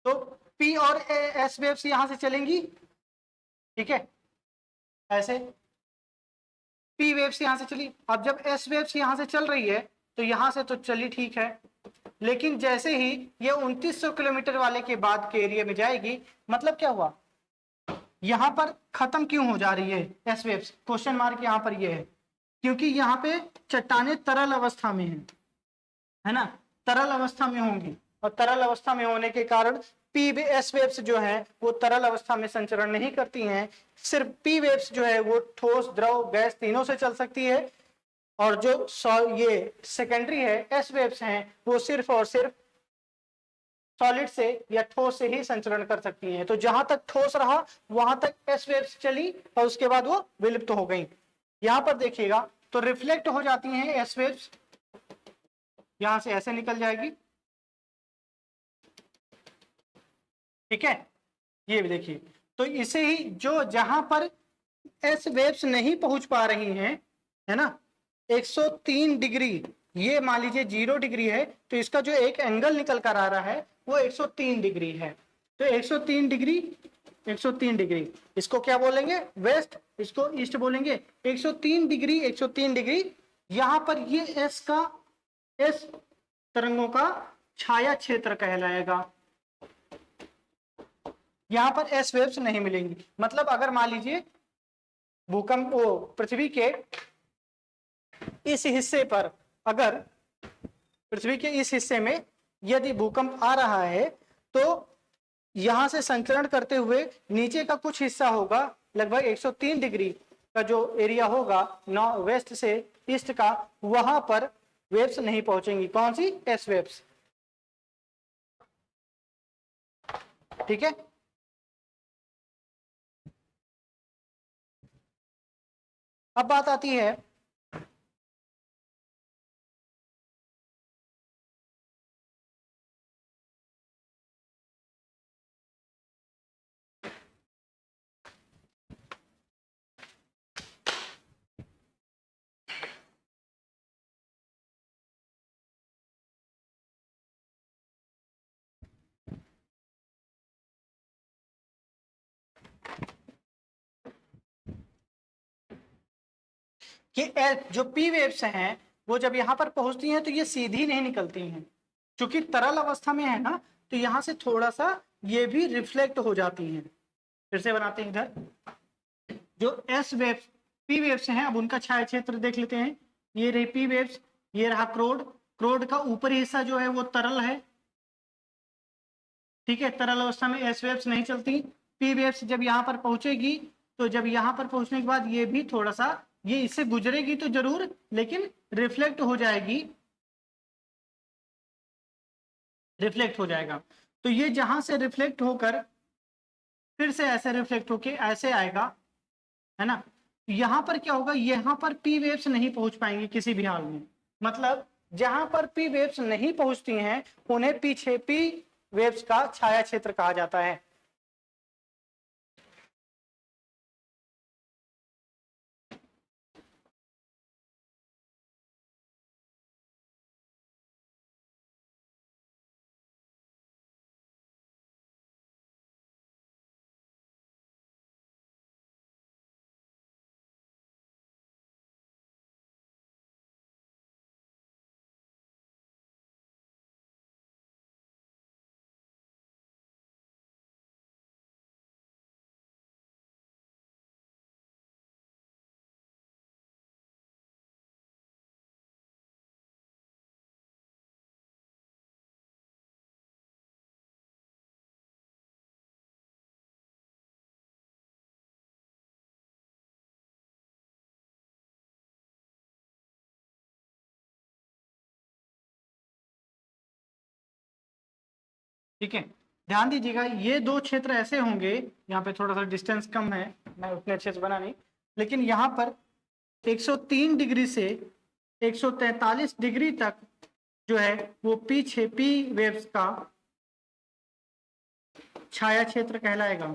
तो पी और एस वेव्स यहां से चलेंगी, ठीक है, ऐसे पी वेव्स यहां से चली। अब जब एस वेव्स यहां से चल रही है तो यहां से तो चली ठीक है, लेकिन जैसे ही ये 2900 किलोमीटर वाले के बाद के एरिया में जाएगी, मतलब क्या हुआ, यहां पर खत्म क्यों हो जा रही है एस वेव्स, क्वेश्चन मार्क यहां पर ये है, क्योंकि यहां पे चट्टाने तरल अवस्था में है ना, तरल अवस्था में होंगी, और तरल अवस्था में होने के कारण पी एस वेव्स जो है वो तरल अवस्था में संचरण नहीं करती हैं। सिर्फ पी वेव्स जो है वो ठोस, द्रव, गैस तीनों से चल सकती है, और जो ये सेकेंडरी है एस वेव्स हैं वो सिर्फ और सिर्फ सॉलिड से या ठोस से ही संचरण कर सकती हैं। तो जहां तक ठोस रहा वहां तक एस वेव्स चली, और उसके बाद वो विलुप्त हो गई। यहां पर देखिएगा तो रिफ्लेक्ट हो जाती हैं एस वेव्स, यहां से ऐसे निकल जाएगी, ठीक है। ये भी देखिए, तो इसे ही जो जहां पर एस वेव्स नहीं पहुंच पा रही हैं, है ना, 103 डिग्री, ये मान लीजिए 0 डिग्री है, तो इसका जो एक एंगल निकल कर आ रहा है वो 103 डिग्री है। तो 103 डिग्री, 103 डिग्री, इसको क्या बोलेंगे, वेस्ट, इसको ईस्ट बोलेंगे। 103 डिग्री, 103 डिग्री, यहां पर ये एस तरंगों का छाया क्षेत्र कहलाएगा। यहां पर एस वेव्स नहीं मिलेंगी। मतलब अगर मान लीजिए भूकंप, वो पृथ्वी के इस हिस्से पर, अगर पृथ्वी के इस हिस्से में यदि भूकंप आ रहा है, तो यहां से संचरण करते हुए नीचे का कुछ हिस्सा होगा, लगभग 103 डिग्री का जो एरिया होगा वेस्ट से ईस्ट का, वहां पर वेव्स नहीं पहुंचेंगी। कौन सी, एस वेव्स, ठीक है। अब बात आती है कि जो पी वेव्स हैं वो जब यहां पर पहुंचती हैं तो ये सीधी नहीं निकलती हैं, क्योंकि तरल अवस्था में है ना, तो यहां से थोड़ा सा ये भी रिफ्लेक्ट हो जाती हैं। फिर से बनाते हैं इधर, जो एस वेव्स, पी वेव्स हैं, अब उनका छाया क्षेत्र देख लेते हैं। ये रही पी वेव्स, ये रहा क्रोड, क्रोड का ऊपरी हिस्सा जो है वो तरल है, ठीक है, तरल अवस्था में एस वेव्स नहीं चलती। पी वेव्स जब यहां पर पहुंचेगी, तो जब यहां पर पहुंचने के बाद ये भी थोड़ा सा, ये इससे गुजरेगी तो जरूर, लेकिन रिफ्लेक्ट हो जाएगी, रिफ्लेक्ट हो जाएगा। तो ये जहां से रिफ्लेक्ट होकर फिर से ऐसे रिफ्लेक्ट होके ऐसे आएगा, है ना, यहां पर क्या होगा, यहां पर पी वेव्स नहीं पहुंच पाएंगी किसी भी हाल में। मतलब जहां पर पी वेव्स नहीं पहुंचती हैं उन्हें पीछे पी वेव्स का छाया क्षेत्र कहा जाता है। ठीक है, ध्यान दीजिएगा ये दो क्षेत्र ऐसे होंगे, यहाँ पे थोड़ा सा डिस्टेंस कम है, मैं उतने अच्छे से बना नहीं, लेकिन यहाँ पर 103 डिग्री से 143 डिग्री तक जो है वो पी वेव्स का छाया क्षेत्र कहलाएगा,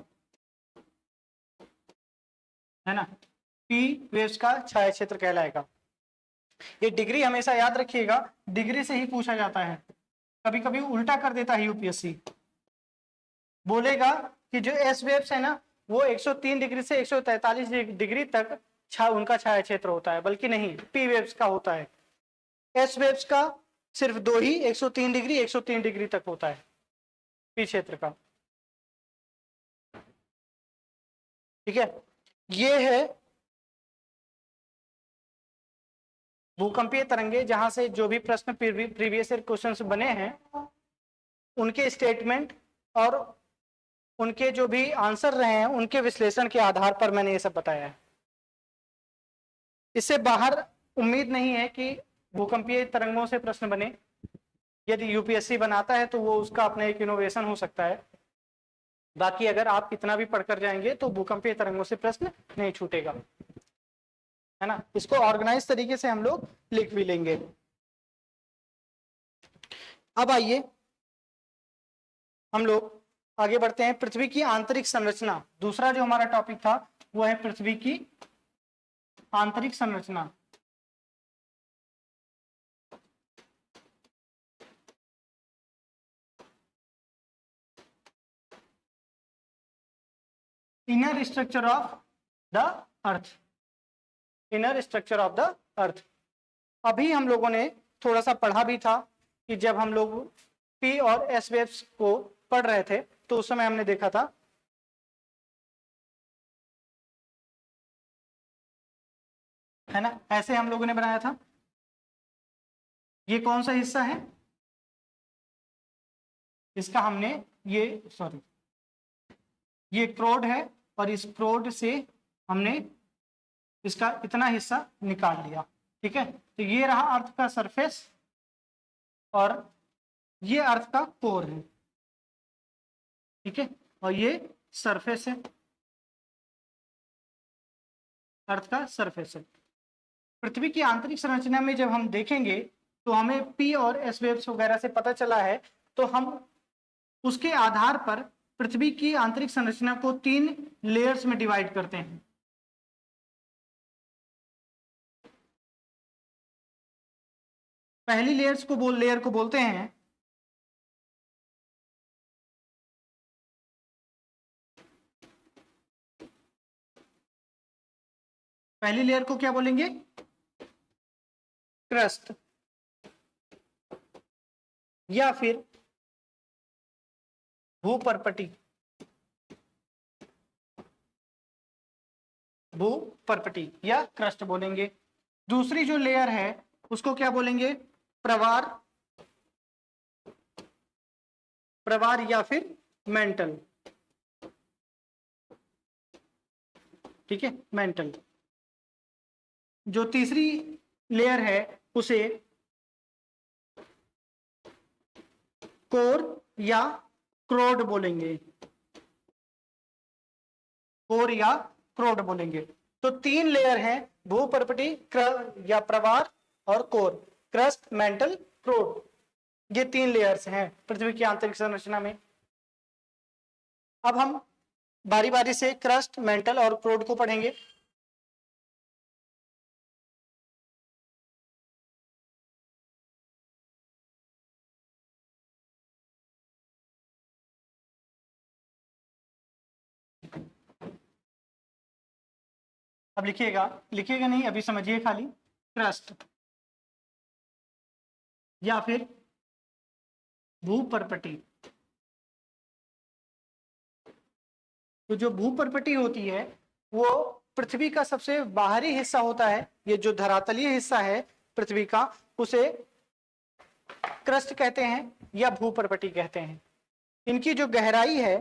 है ना, पी वेव्स का छाया क्षेत्र कहलाएगा। ये डिग्री हमेशा याद रखिएगा, डिग्री से ही पूछा जाता है, कभी कभी उल्टा कर देता है यूपीएससी, बोलेगा कि जो एस वेव्स है ना वो 103 डिग्री से 143 डिग्री तक उनका छाया क्षेत्र होता है, बल्कि नहीं, पी वेव्स का होता है। एस वेव्स का सिर्फ दो ही 103 डिग्री 103 डिग्री तक होता है पी क्षेत्र का। ठीक है, ये है भूकंपीय तरंगे, जहां से जो भी प्रश्न प्रीवियस ईयर क्वेश्चंस बने हैं उनके स्टेटमेंट और उनके जो भी आंसर रहे हैं उनके विश्लेषण के आधार पर मैंने ये सब बताया है। इससे बाहर उम्मीद नहीं है कि भूकंपीय तरंगों से प्रश्न बने। यदि यूपीएससी बनाता है तो वो उसका अपना एक इनोवेशन हो सकता है, बाकी अगर आप कितना भी पढ़कर जाएंगे तो भूकंपीय तरंगों से प्रश्न नहीं छूटेगा, है ना। इसको ऑर्गेनाइज तरीके से हम लोग लिख भी लेंगे। अब आइए हम लोग आगे बढ़ते हैं। पृथ्वी की आंतरिक संरचना, दूसरा जो हमारा टॉपिक था वो है पृथ्वी की आंतरिक संरचना। Inner structure of the earth, inner structure of the earth. अभी हम लोगों ने थोड़ा सा पढ़ा भी था कि जब हम लोग पी और एस वेव्स को पढ़ रहे थे तो उस समय हमने देखा था है ना, ऐसे हम लोगों ने बनाया था। ये कौन सा हिस्सा है इसका, हमने ये सॉरी ये क्रोड है और इस क्रोड से हमने इसका इतना हिस्सा निकाल लिया। ठीक है, तो ये रहा अर्थ का सरफेस और ये अर्थ का कोर है। ठीक है, और ये सरफेस है, अर्थ का सरफेस है। पृथ्वी की आंतरिक संरचना में जब हम देखेंगे तो हमें पी और एस वेव्स वगैरह से पता चला है, तो हम उसके आधार पर पृथ्वी की आंतरिक संरचना को 3 लेयर्स में डिवाइड करते हैं। पहली लेयर को बोलते हैं पहली लेयर को क्या बोलेंगे, क्रस्ट, या फिर भूपरपटी, भूपरपटी या क्रस्ट बोलेंगे। दूसरी जो लेयर है उसको क्या बोलेंगे, प्रवार, प्रवार या फिर मेंटल। ठीक है, मेंटल। जो तीसरी लेयर है उसे कोर या क्रोड बोलेंगे, कोर या क्रोड बोलेंगे। तो 3 लेयर हैं, भूपरपटी या प्रवार और कोर, क्रस्ट, मेंटल, क्रोड, ये 3 लेयर्स हैं पृथ्वी की आंतरिक संरचना में। अब हम बारी बारी से क्रस्ट, मेंटल और क्रोड को पढ़ेंगे। अब लिखिएगा, लिखिएगा नहीं, अभी समझिए खाली। क्रस्ट या फिर भूपरपटी। तो जो भूपरपटी होती है वो पृथ्वी का सबसे बाहरी हिस्सा होता है। ये जो धरातलीय हिस्सा है पृथ्वी का उसे क्रस्ट कहते हैं या भूपरपटी कहते हैं। इनकी जो गहराई है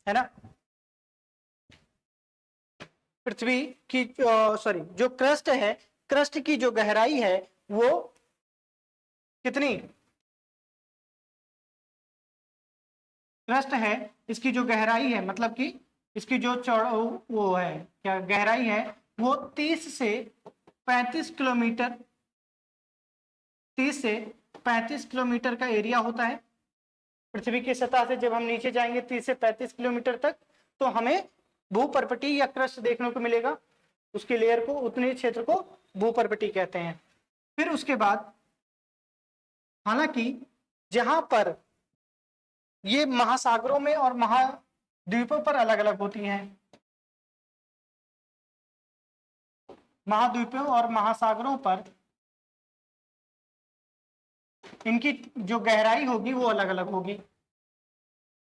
ना, पृथ्वी की सॉरी जो क्रस्ट है, क्रस्ट की जो गहराई है वो कितनी क्रस्ट है इसकी जो गहराई है, मतलब कि इसकी जो वो है क्या गहराई है, वो 30 से 35 किलोमीटर 30 से 35 किलोमीटर का एरिया होता है। पृथ्वी की सतह से जब हम नीचे जाएंगे 30 से 35 किलोमीटर तक, तो हमें भूपर्पटी या क्रस्ट देखने को मिलेगा। उसकी लेयर को, उतने क्षेत्र को भूपर्पटी कहते हैं। फिर उसके बाद हालांकि जहां पर ये महासागरों में और महाद्वीपों पर अलग अलग होती हैं, महाद्वीपों और महासागरों पर इनकी जो गहराई होगी वो अलग अलग होगी।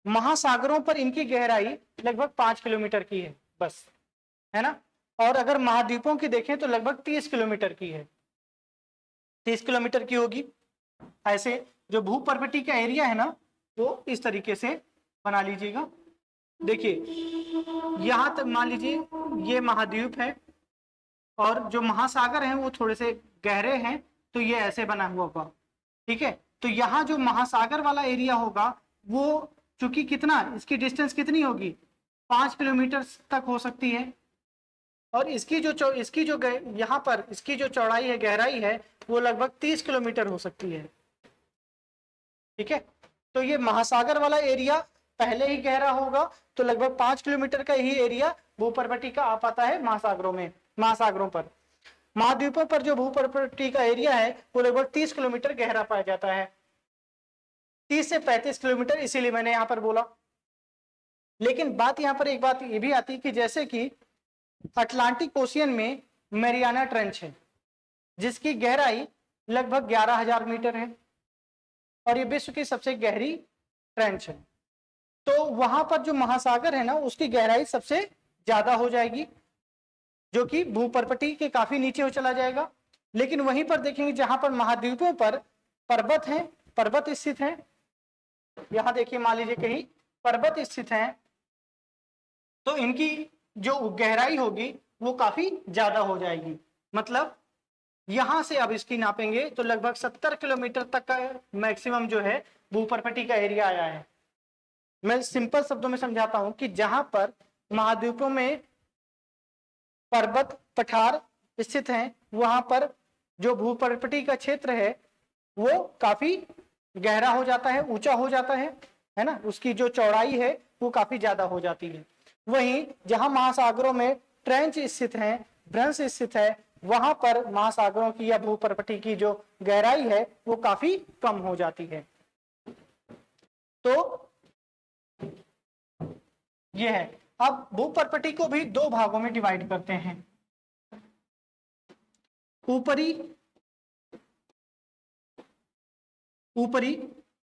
महासागरों पर इनकी गहराई लगभग 5 किलोमीटर की है बस, है ना। और अगर महाद्वीपों की देखें तो लगभग 30 किलोमीटर की है, 30 किलोमीटर की होगी। ऐसे जो भूपर्पटी का एरिया है ना, वो इस तरीके से बना लीजिएगा। देखिए यहां तक मान लीजिए ये महाद्वीप है और जो महासागर हैं वो थोड़े से गहरे हैं, तो ये ऐसे बना हुआ होगा, ठीक है। तो यहाँ जो महासागर वाला एरिया होगा वो चूंकि कितना, इसकी डिस्टेंस कितनी होगी, 5 किलोमीटर तक हो सकती है। और इसकी जो यहाँ पर इसकी जो चौड़ाई है, गहराई है, वो लगभग 30 किलोमीटर हो सकती है, ठीक है। तो ये महासागर वाला एरिया पहले ही गहरा होगा, तो लगभग 5 किलोमीटर का ही एरिया भूपर्पटी का आ पाता है महासागरों पर। महाद्वीपों पर जो भूपर्पटी का एरिया है वो लगभग 30 किलोमीटर गहरा पाया जाता है, 30 से 35 किलोमीटर, इसीलिए मैंने यहां पर बोला। लेकिन बात यहां पर एक बात ये भी आती है कि जैसे कि अटलांटिक ओशियन में मैरियाना ट्रेंच है जिसकी गहराई लगभग 11,000 मीटर है और ये विश्व की सबसे गहरी ट्रेंच है। तो वहां पर जो महासागर है ना, उसकी गहराई सबसे ज्यादा हो जाएगी, जो कि भूपर्पटी के काफी नीचे हो चला जाएगा। लेकिन वहीं पर देखेंगे जहां पर महाद्वीपों पर पर्वत हैं, पर्वत स्थित हैं, यहां देखिए मान लीजिए कहीं पर्वत स्थित हैं, तो इनकी जो गहराई होगी वो काफी ज्यादा हो जाएगी। मतलब यहां से अब इसकी नापेंगे तो लगभग 70 किलोमीटर तक का मैक्सिमम जो है भूपर्पटी का एरिया आया है। मैं सिंपल शब्दों में समझाता हूं कि जहां पर महाद्वीपों में पर्वत पठार स्थित हैं, वहां पर जो भूपर्पटी का क्षेत्र है वो काफी गहरा हो जाता है, ऊंचा हो जाता है ना, उसकी जो चौड़ाई है वो काफी ज्यादा हो जाती है। वहीं जहां महासागरों में ट्रेंच स्थित हैं, भ्रंश स्थित है, वहां पर महासागरों की या भूपर्पटी की जो गहराई है वो काफी कम हो जाती है। तो ये है। अब भूपर्पटी को भी दो भागों में डिवाइड करते हैं, ऊपरी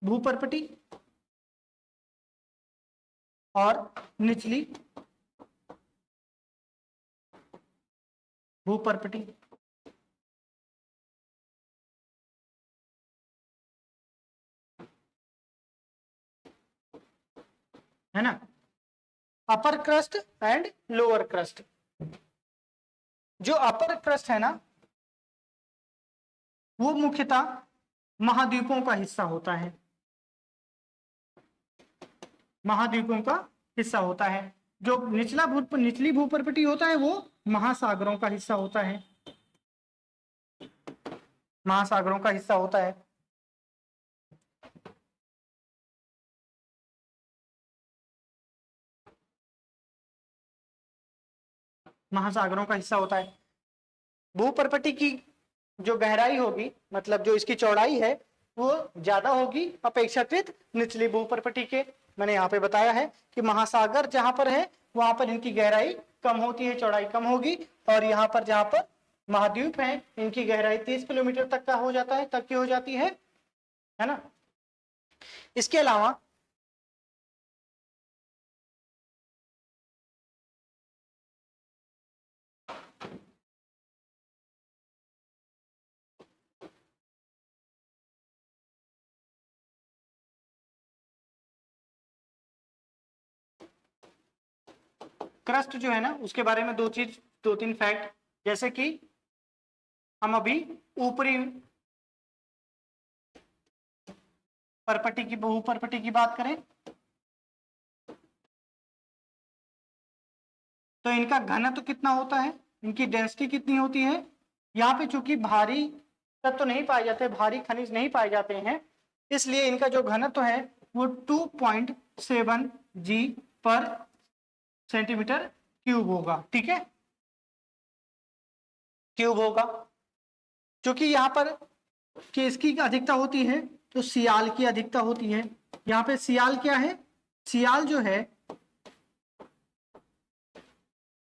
भूपर्पटी और निचली भूपर्पटी। है ना, अपर क्रस्ट एंड लोअर क्रस्ट। जो अपर क्रस्ट है ना, वो मुख्यतः महाद्वीपों का हिस्सा होता है, महाद्वीपों का हिस्सा होता है। जो निचली भूपर्पटी होता है वो महासागरों का हिस्सा होता है, महासागरों का हिस्सा होता है। महासागरों का हिस्सा होता है। भूपर्पटी की जो गहराई होगी, मतलब जो इसकी चौड़ाई है, वो ज्यादा होगी अपेक्षाकृत निचली भूपर्पटी के। मैंने यहाँ पे बताया है कि महासागर जहां पर है वहां पर इनकी गहराई कम होती है, चौड़ाई कम होगी, और यहाँ पर जहां पर महाद्वीप है इनकी गहराई 30 किलोमीटर तक का हो जाता है, तक की हो जाती है ना। इसके अलावा क्रस्ट जो है ना, उसके बारे में दो तीन फैक्ट, जैसे कि हम अभी ऊपरी भूपर्पटी की बात करें तो इनका घनत्व कितना होता है, इनकी डेंसिटी कितनी होती है। यहाँ पे चूंकि भारी तत्व नहीं पाए जाते, भारी खनिज नहीं पाए जाते हैं, इसलिए इनका जो घनत्व है वो 2.7 g पर सेंटीमीटर क्यूब होगा। ठीक है, क्यूब होगा। क्योंकि यहाँ पर किसकी अधिकता होती है, तो सियाल की अधिकता होती है। यहाँ पे सियाल क्या है, सियाल जो है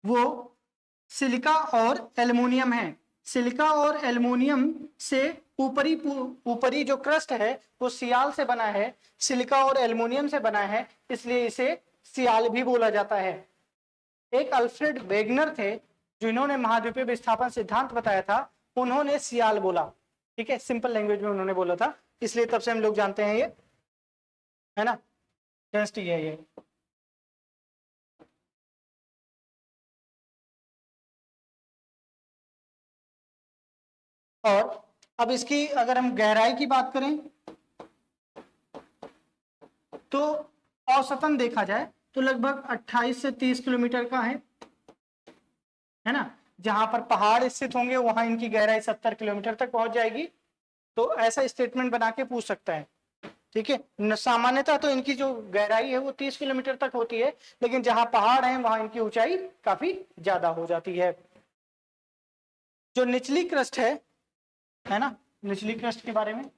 वो सिलिका और एल्युमिनियम है। सिलिका और एल्युमिनियम से ऊपरी जो क्रस्ट है वो सियाल से बना है, सिलिका और एल्युमिनियम से बना है, इसलिए इसे सियाल भी बोला जाता है। एक अल्फ्रेड वेगनर थे जिन्होंने महाद्वीपीय विस्थापन सिद्धांत बताया था, उन्होंने सियाल बोला। ठीक है, सिंपल लैंग्वेज में उन्होंने बोला था, इसलिए तब से हम लोग जानते हैं ये, है ना, डेंसिटी है ये। और अब इसकी अगर हम गहराई की बात करें तो औसतन देखा जाए तो लगभग 28 से 30 किलोमीटर का है ना। जहां पर पहाड़ स्थित होंगे वहां इनकी गहराई 70 किलोमीटर तक पहुंच जाएगी। तो ऐसा स्टेटमेंट बना के पूछ सकता है। ठीक है, सामान्यतः तो इनकी जो गहराई है वो 30 किलोमीटर तक होती है, लेकिन जहां पहाड़ है वहां इनकी ऊंचाई काफी ज्यादा हो जाती है। जो निचली क्रस्ट है ना, निचली क्रस्ट के बारे में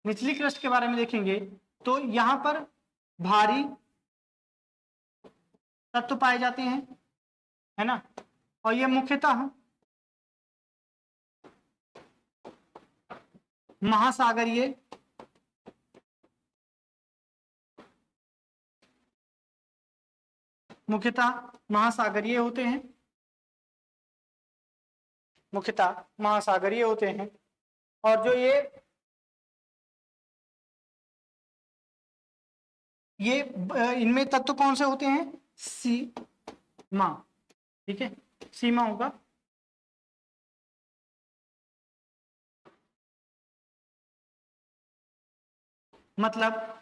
निचली क्रस्ट के बारे में देखेंगे तो यहां पर भारी तत्व पाए जाते हैं, है ना, और ये मुख्यतः महासागरीय होते हैं, मुख्यतः महासागरीय होते हैं। और जो ये इनमें तत्व कौन से होते हैं, सीमा। ठीक है, सीमा होगा। मतलब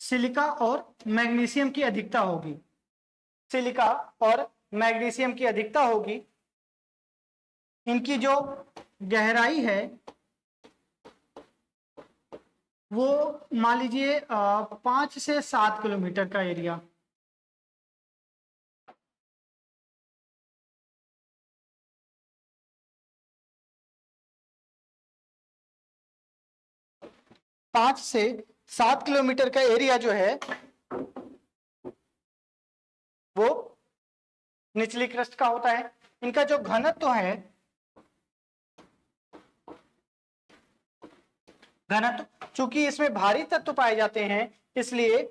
सिलिका और मैग्नीशियम की अधिकता होगी, सिलिका और मैग्नीशियम की अधिकता होगी। इनकी जो गहराई है वो मान लीजिए 5 से 7 किलोमीटर का एरिया, पांच से 7 किलोमीटर का एरिया जो है वो निचली क्रस्ट का होता है। इनका जो घनत्व है, घनत्व चूंकि इसमें भारी तत्व पाए जाते हैं इसलिए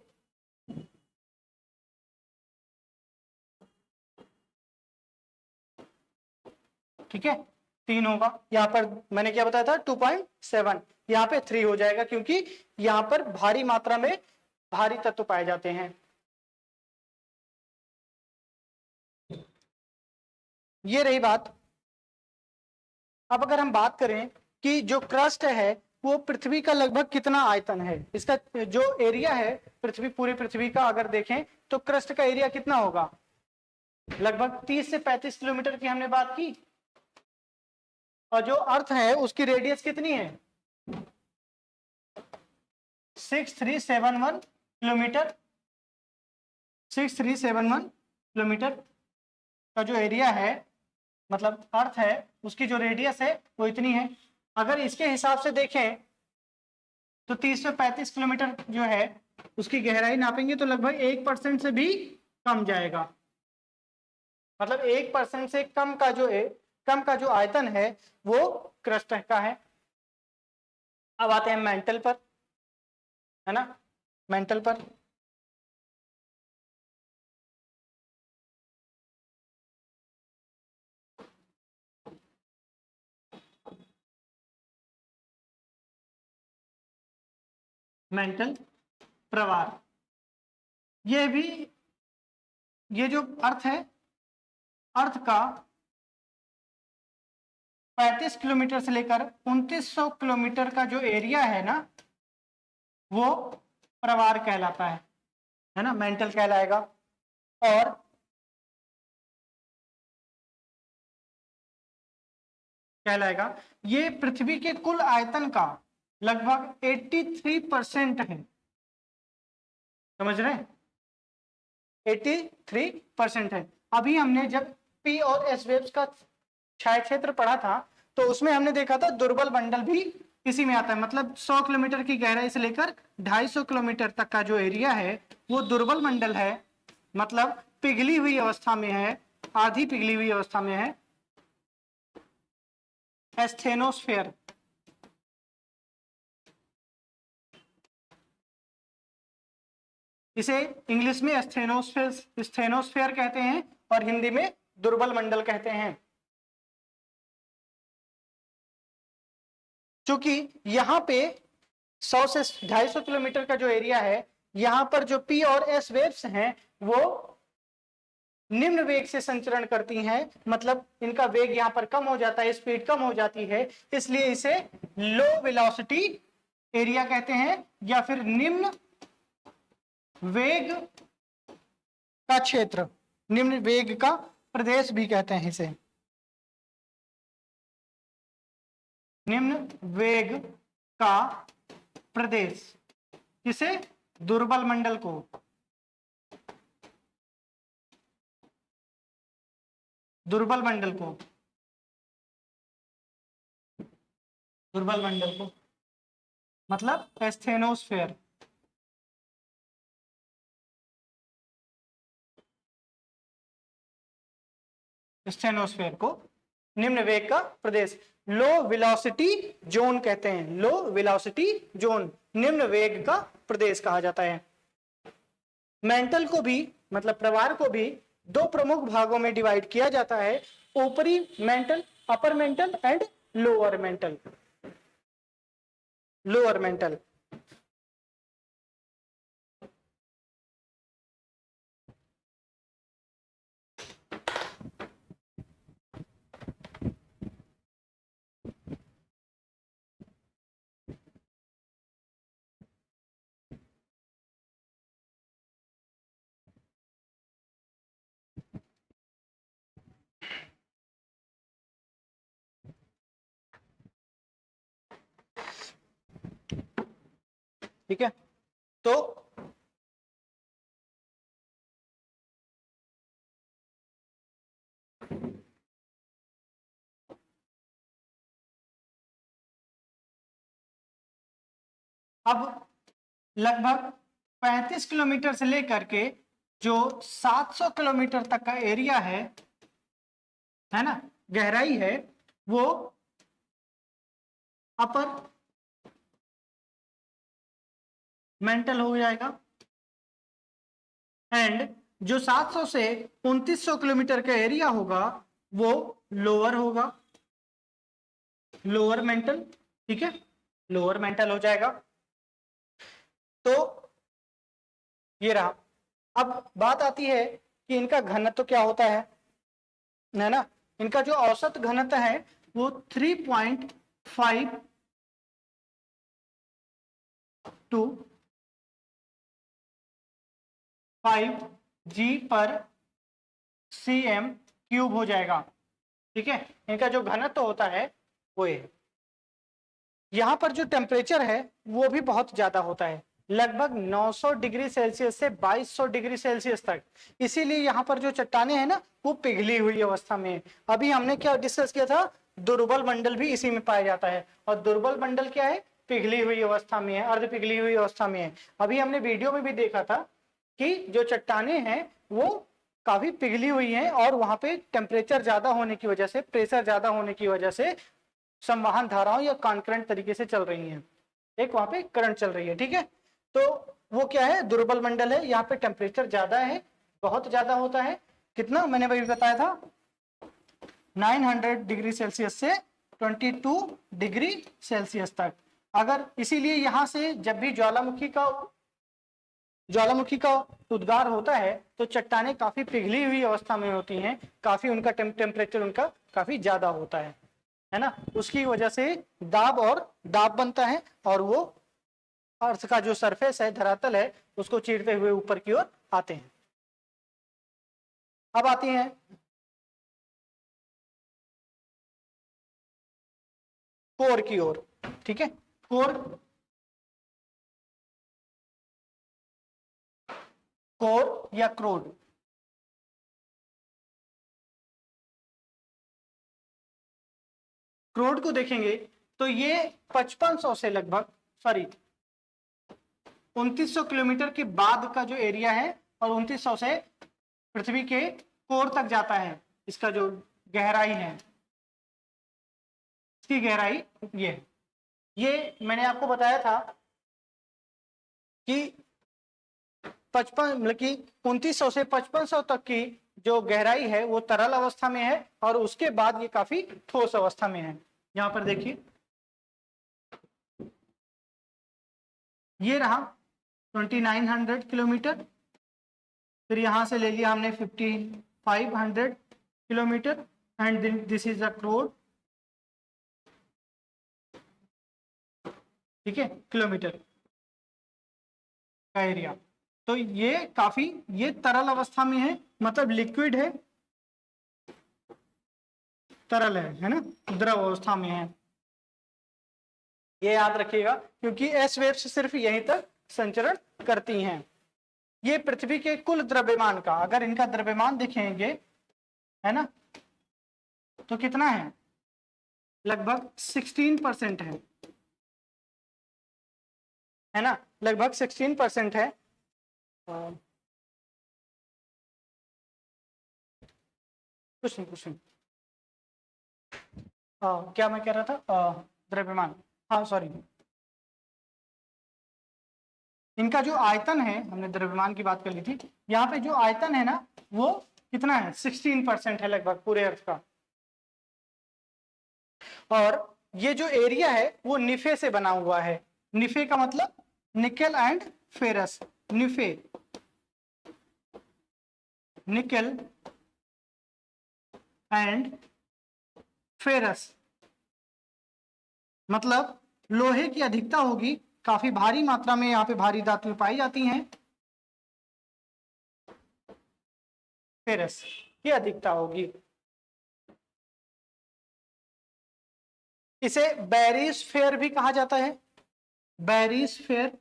ठीक है 3 होगा। यहां पर मैंने क्या बताया था 2.7, यहाँ पे 3 हो जाएगा क्योंकि यहाँ पर भारी मात्रा में भारी तत्व पाए जाते हैं। ये रही बात। अब अगर हम बात करें कि जो क्रस्ट है वो पृथ्वी का लगभग कितना आयतन है, इसका जो एरिया है पूरी पृथ्वी का अगर देखें तो क्रस्ट का एरिया कितना होगा, लगभग 30 से 35 किलोमीटर की हमने बात की। और जो अर्थ है उसकी रेडियस कितनी है, 6371 किलोमीटर। 6371 किलोमीटर का जो एरिया है, मतलब अर्थ है, उसकी जो रेडियस है वो इतनी है। अगर इसके हिसाब से देखें तो 30 से 35 किलोमीटर जो है उसकी गहराई नापेंगे तो लगभग 1% से भी कम जाएगा। मतलब 1% से कम का जो आयतन है वो क्रस्ट का है। अब आते हैं मेंटल पर, है ना, मेंटल पर। मेंटल प्रवाह, ये जो अर्थ है, अर्थ का 35 किलोमीटर से लेकर 2900 किलोमीटर का जो एरिया है ना वो प्रवार कहलाता है ना, मेंटल कहलाएगा। और कहलाएगा, ये पृथ्वी के कुल आयतन का लगभग 83% है, समझ रहे हैं, 83% है। अभी हमने जब पी और एस वेव्स का छाया क्षेत्र पढ़ा था तो उसमें हमने देखा था दुर्बल मंडल भी इसी में आता है, मतलब 100 किलोमीटर की गहराई से लेकर 250 किलोमीटर तक का जो एरिया है वो दुर्बल मंडल है, मतलब पिघली हुई अवस्था में है, आधी पिघली हुई अवस्था में है, एस्थेनोस्फेयर। इसे इंग्लिश में एस्थेनोस्फेयर कहते हैं और हिंदी में दुर्बल मंडल कहते हैं। क्योंकि यहाँ पे 100 से 250 किलोमीटर का जो एरिया है, यहाँ पर जो पी और एस वेव्स हैं वो निम्न वेग से संचरण करती हैं, मतलब इनका वेग यहाँ पर कम हो जाता है, स्पीड कम हो जाती है, इसलिए इसे लो वेलोसिटी एरिया कहते हैं या फिर निम्न वेग का क्षेत्र, निम्न वेग का प्रदेश भी कहते हैं इसे, निम्न वेग का प्रदेश। किसे? दुर्बल मंडल को। दुर्बल मंडल को, दुर्बल मंडल को मतलब एस्थेनोस्फेयर। एस्थेनोस्फेयर को निम्न वेग का प्रदेश, लो वेलोसिटी जोन कहते हैं, लो वेलोसिटी जोन, निम्न वेग का प्रदेश कहा जाता है। मेंटल को भी, मतलब प्रवार को भी दो प्रमुख भागों में डिवाइड किया जाता है, ऊपरी mental, upper mantle and lower mental. Lower mental, ठीक है। तो अब लगभग 35 किलोमीटर से लेकर के जो 700 किलोमीटर तक का एरिया है ना, गहराई है, वो अपर मेंटल हो जाएगा, एंड जो 700 से 2900 किलोमीटर का एरिया होगा वो लोअर होगा, लोअर मेंटल। ठीक है, लोअर मेंटल हो जाएगा। तो ये रहा। अब बात आती है कि इनका घनत्व क्या होता है ना, इनका जो औसत घनत्व है वो 3.5 to 5 G पर cm क्यूब हो जाएगा। ठीक है, इनका जो घनत्व होता है वो है। यहाँ पर जो टेम्परेचर है वो भी बहुत ज्यादा होता है, लगभग 900 डिग्री सेल्सियस से 2200 डिग्री सेल्सियस तक। इसीलिए यहाँ पर जो चट्टाने हैं ना वो पिघली हुई अवस्था में है। अभी हमने क्या डिस्कस किया था, दुर्बल मंडल भी इसी में पाया जाता है, और दुर्बल मंडल क्या है, पिघली हुई अवस्था में है, अर्ध पिघली हुई अवस्था में है। अभी हमने वीडियो में भी देखा था कि जो चट्टाने हैं वो काफी पिघली हुई हैं और वहां पे टेम्परेचर ज्यादा होने की वजह से, प्रेशर ज्यादा होने की वजह से संवहन धाराओं या कॉन्करेंट तरीके से चल रही हैं, एक वहां पे करंट चल रही है। ठीक है, तो वो क्या है, दुर्बल मंडल है, यहाँ पे टेम्परेचर ज्यादा है, बहुत ज्यादा होता है। कितना मैंने अभी बताया था, 900 डिग्री सेल्सियस से 22 डिग्री सेल्सियस तक। अगर इसीलिए यहाँ से जब भी ज्वालामुखी का उद्गार होता है तो चट्टाने काफी पिघली हुई अवस्था में होती हैं, काफी उनका टेम्परेचर उनका काफी ज्यादा होता है ना, उसकी वजह से दाब बनता है और वो अर्थ का जो सरफेस है, धरातल है, उसको चीरते हुए ऊपर की ओर आते हैं। अब आती हैं कोर की ओर। ठीक है, कोर या क्रोड। क्रोड को देखेंगे तो ये 5500 से लगभग, सॉरी 2900 किलोमीटर के बाद का जो एरिया है, और 2900 से पृथ्वी के कोर तक जाता है। इसका जो गहराई है, इसकी गहराई ये है। ये मैंने आपको बताया था कि 55 मतलब कि 2900 से 5500 तक की जो गहराई है वो तरल अवस्था में है, और उसके बाद ये काफी ठोस अवस्था में है। यहां पर देखिए, ये रहा 2900 किलोमीटर, फिर यहां से ले लिया हमने 5500 kilometre, and this is the core. ठीक है, किलोमीटर का एरिया। तो ये काफी, ये तरल अवस्था में है, मतलब लिक्विड है, तरल है ना, द्रव अवस्था में है। ये याद रखिएगा, क्योंकि एस वेव्स सिर्फ यहीं तक संचरण करती हैं। ये पृथ्वी के कुल द्रव्यमान का, अगर इनका द्रव्यमान देखेंगे, है ना, तो कितना है, लगभग 16% है ना, लगभग 16% है। कुछ नहीं, क्या मैं कह रहा था, द्रव्यमान, हाँ सॉरी, इनका जो आयतन है, हमने द्रव्यमान की बात कर ली थी, यहाँ पे जो आयतन है ना, वो कितना है, 16% है लगभग पूरे अर्थ का। और ये जो एरिया है वो निफे से बना हुआ है। निफे का मतलब nickel and ferrous. निफे, nickel and ferrous, मतलब लोहे की अधिकता होगी, काफी भारी मात्रा में यहाँ पे भारी धातुएं पाई जाती हैं, फेरस की अधिकता होगी। इसे बैरिस्फेयर भी कहा जाता है, बैरिस्फेयर।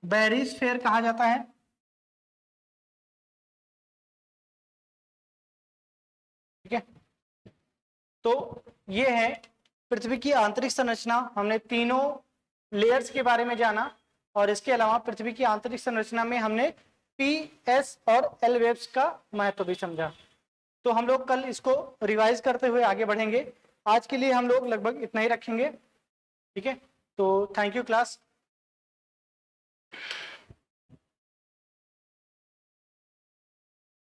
बैरिस्फेयर कहा जाता है। ठीक है, तो ये है पृथ्वी की आंतरिक संरचना। हमने तीनों लेयर्स के बारे में जाना, और इसके अलावा पृथ्वी की आंतरिक संरचना में हमने पी, एस और एल वेव्स का महत्व भी समझा। तो हम लोग कल इसको रिवाइज करते हुए आगे बढ़ेंगे। आज के लिए हम लोग लगभग इतना ही रखेंगे। ठीक है, तो थैंक यू क्लास।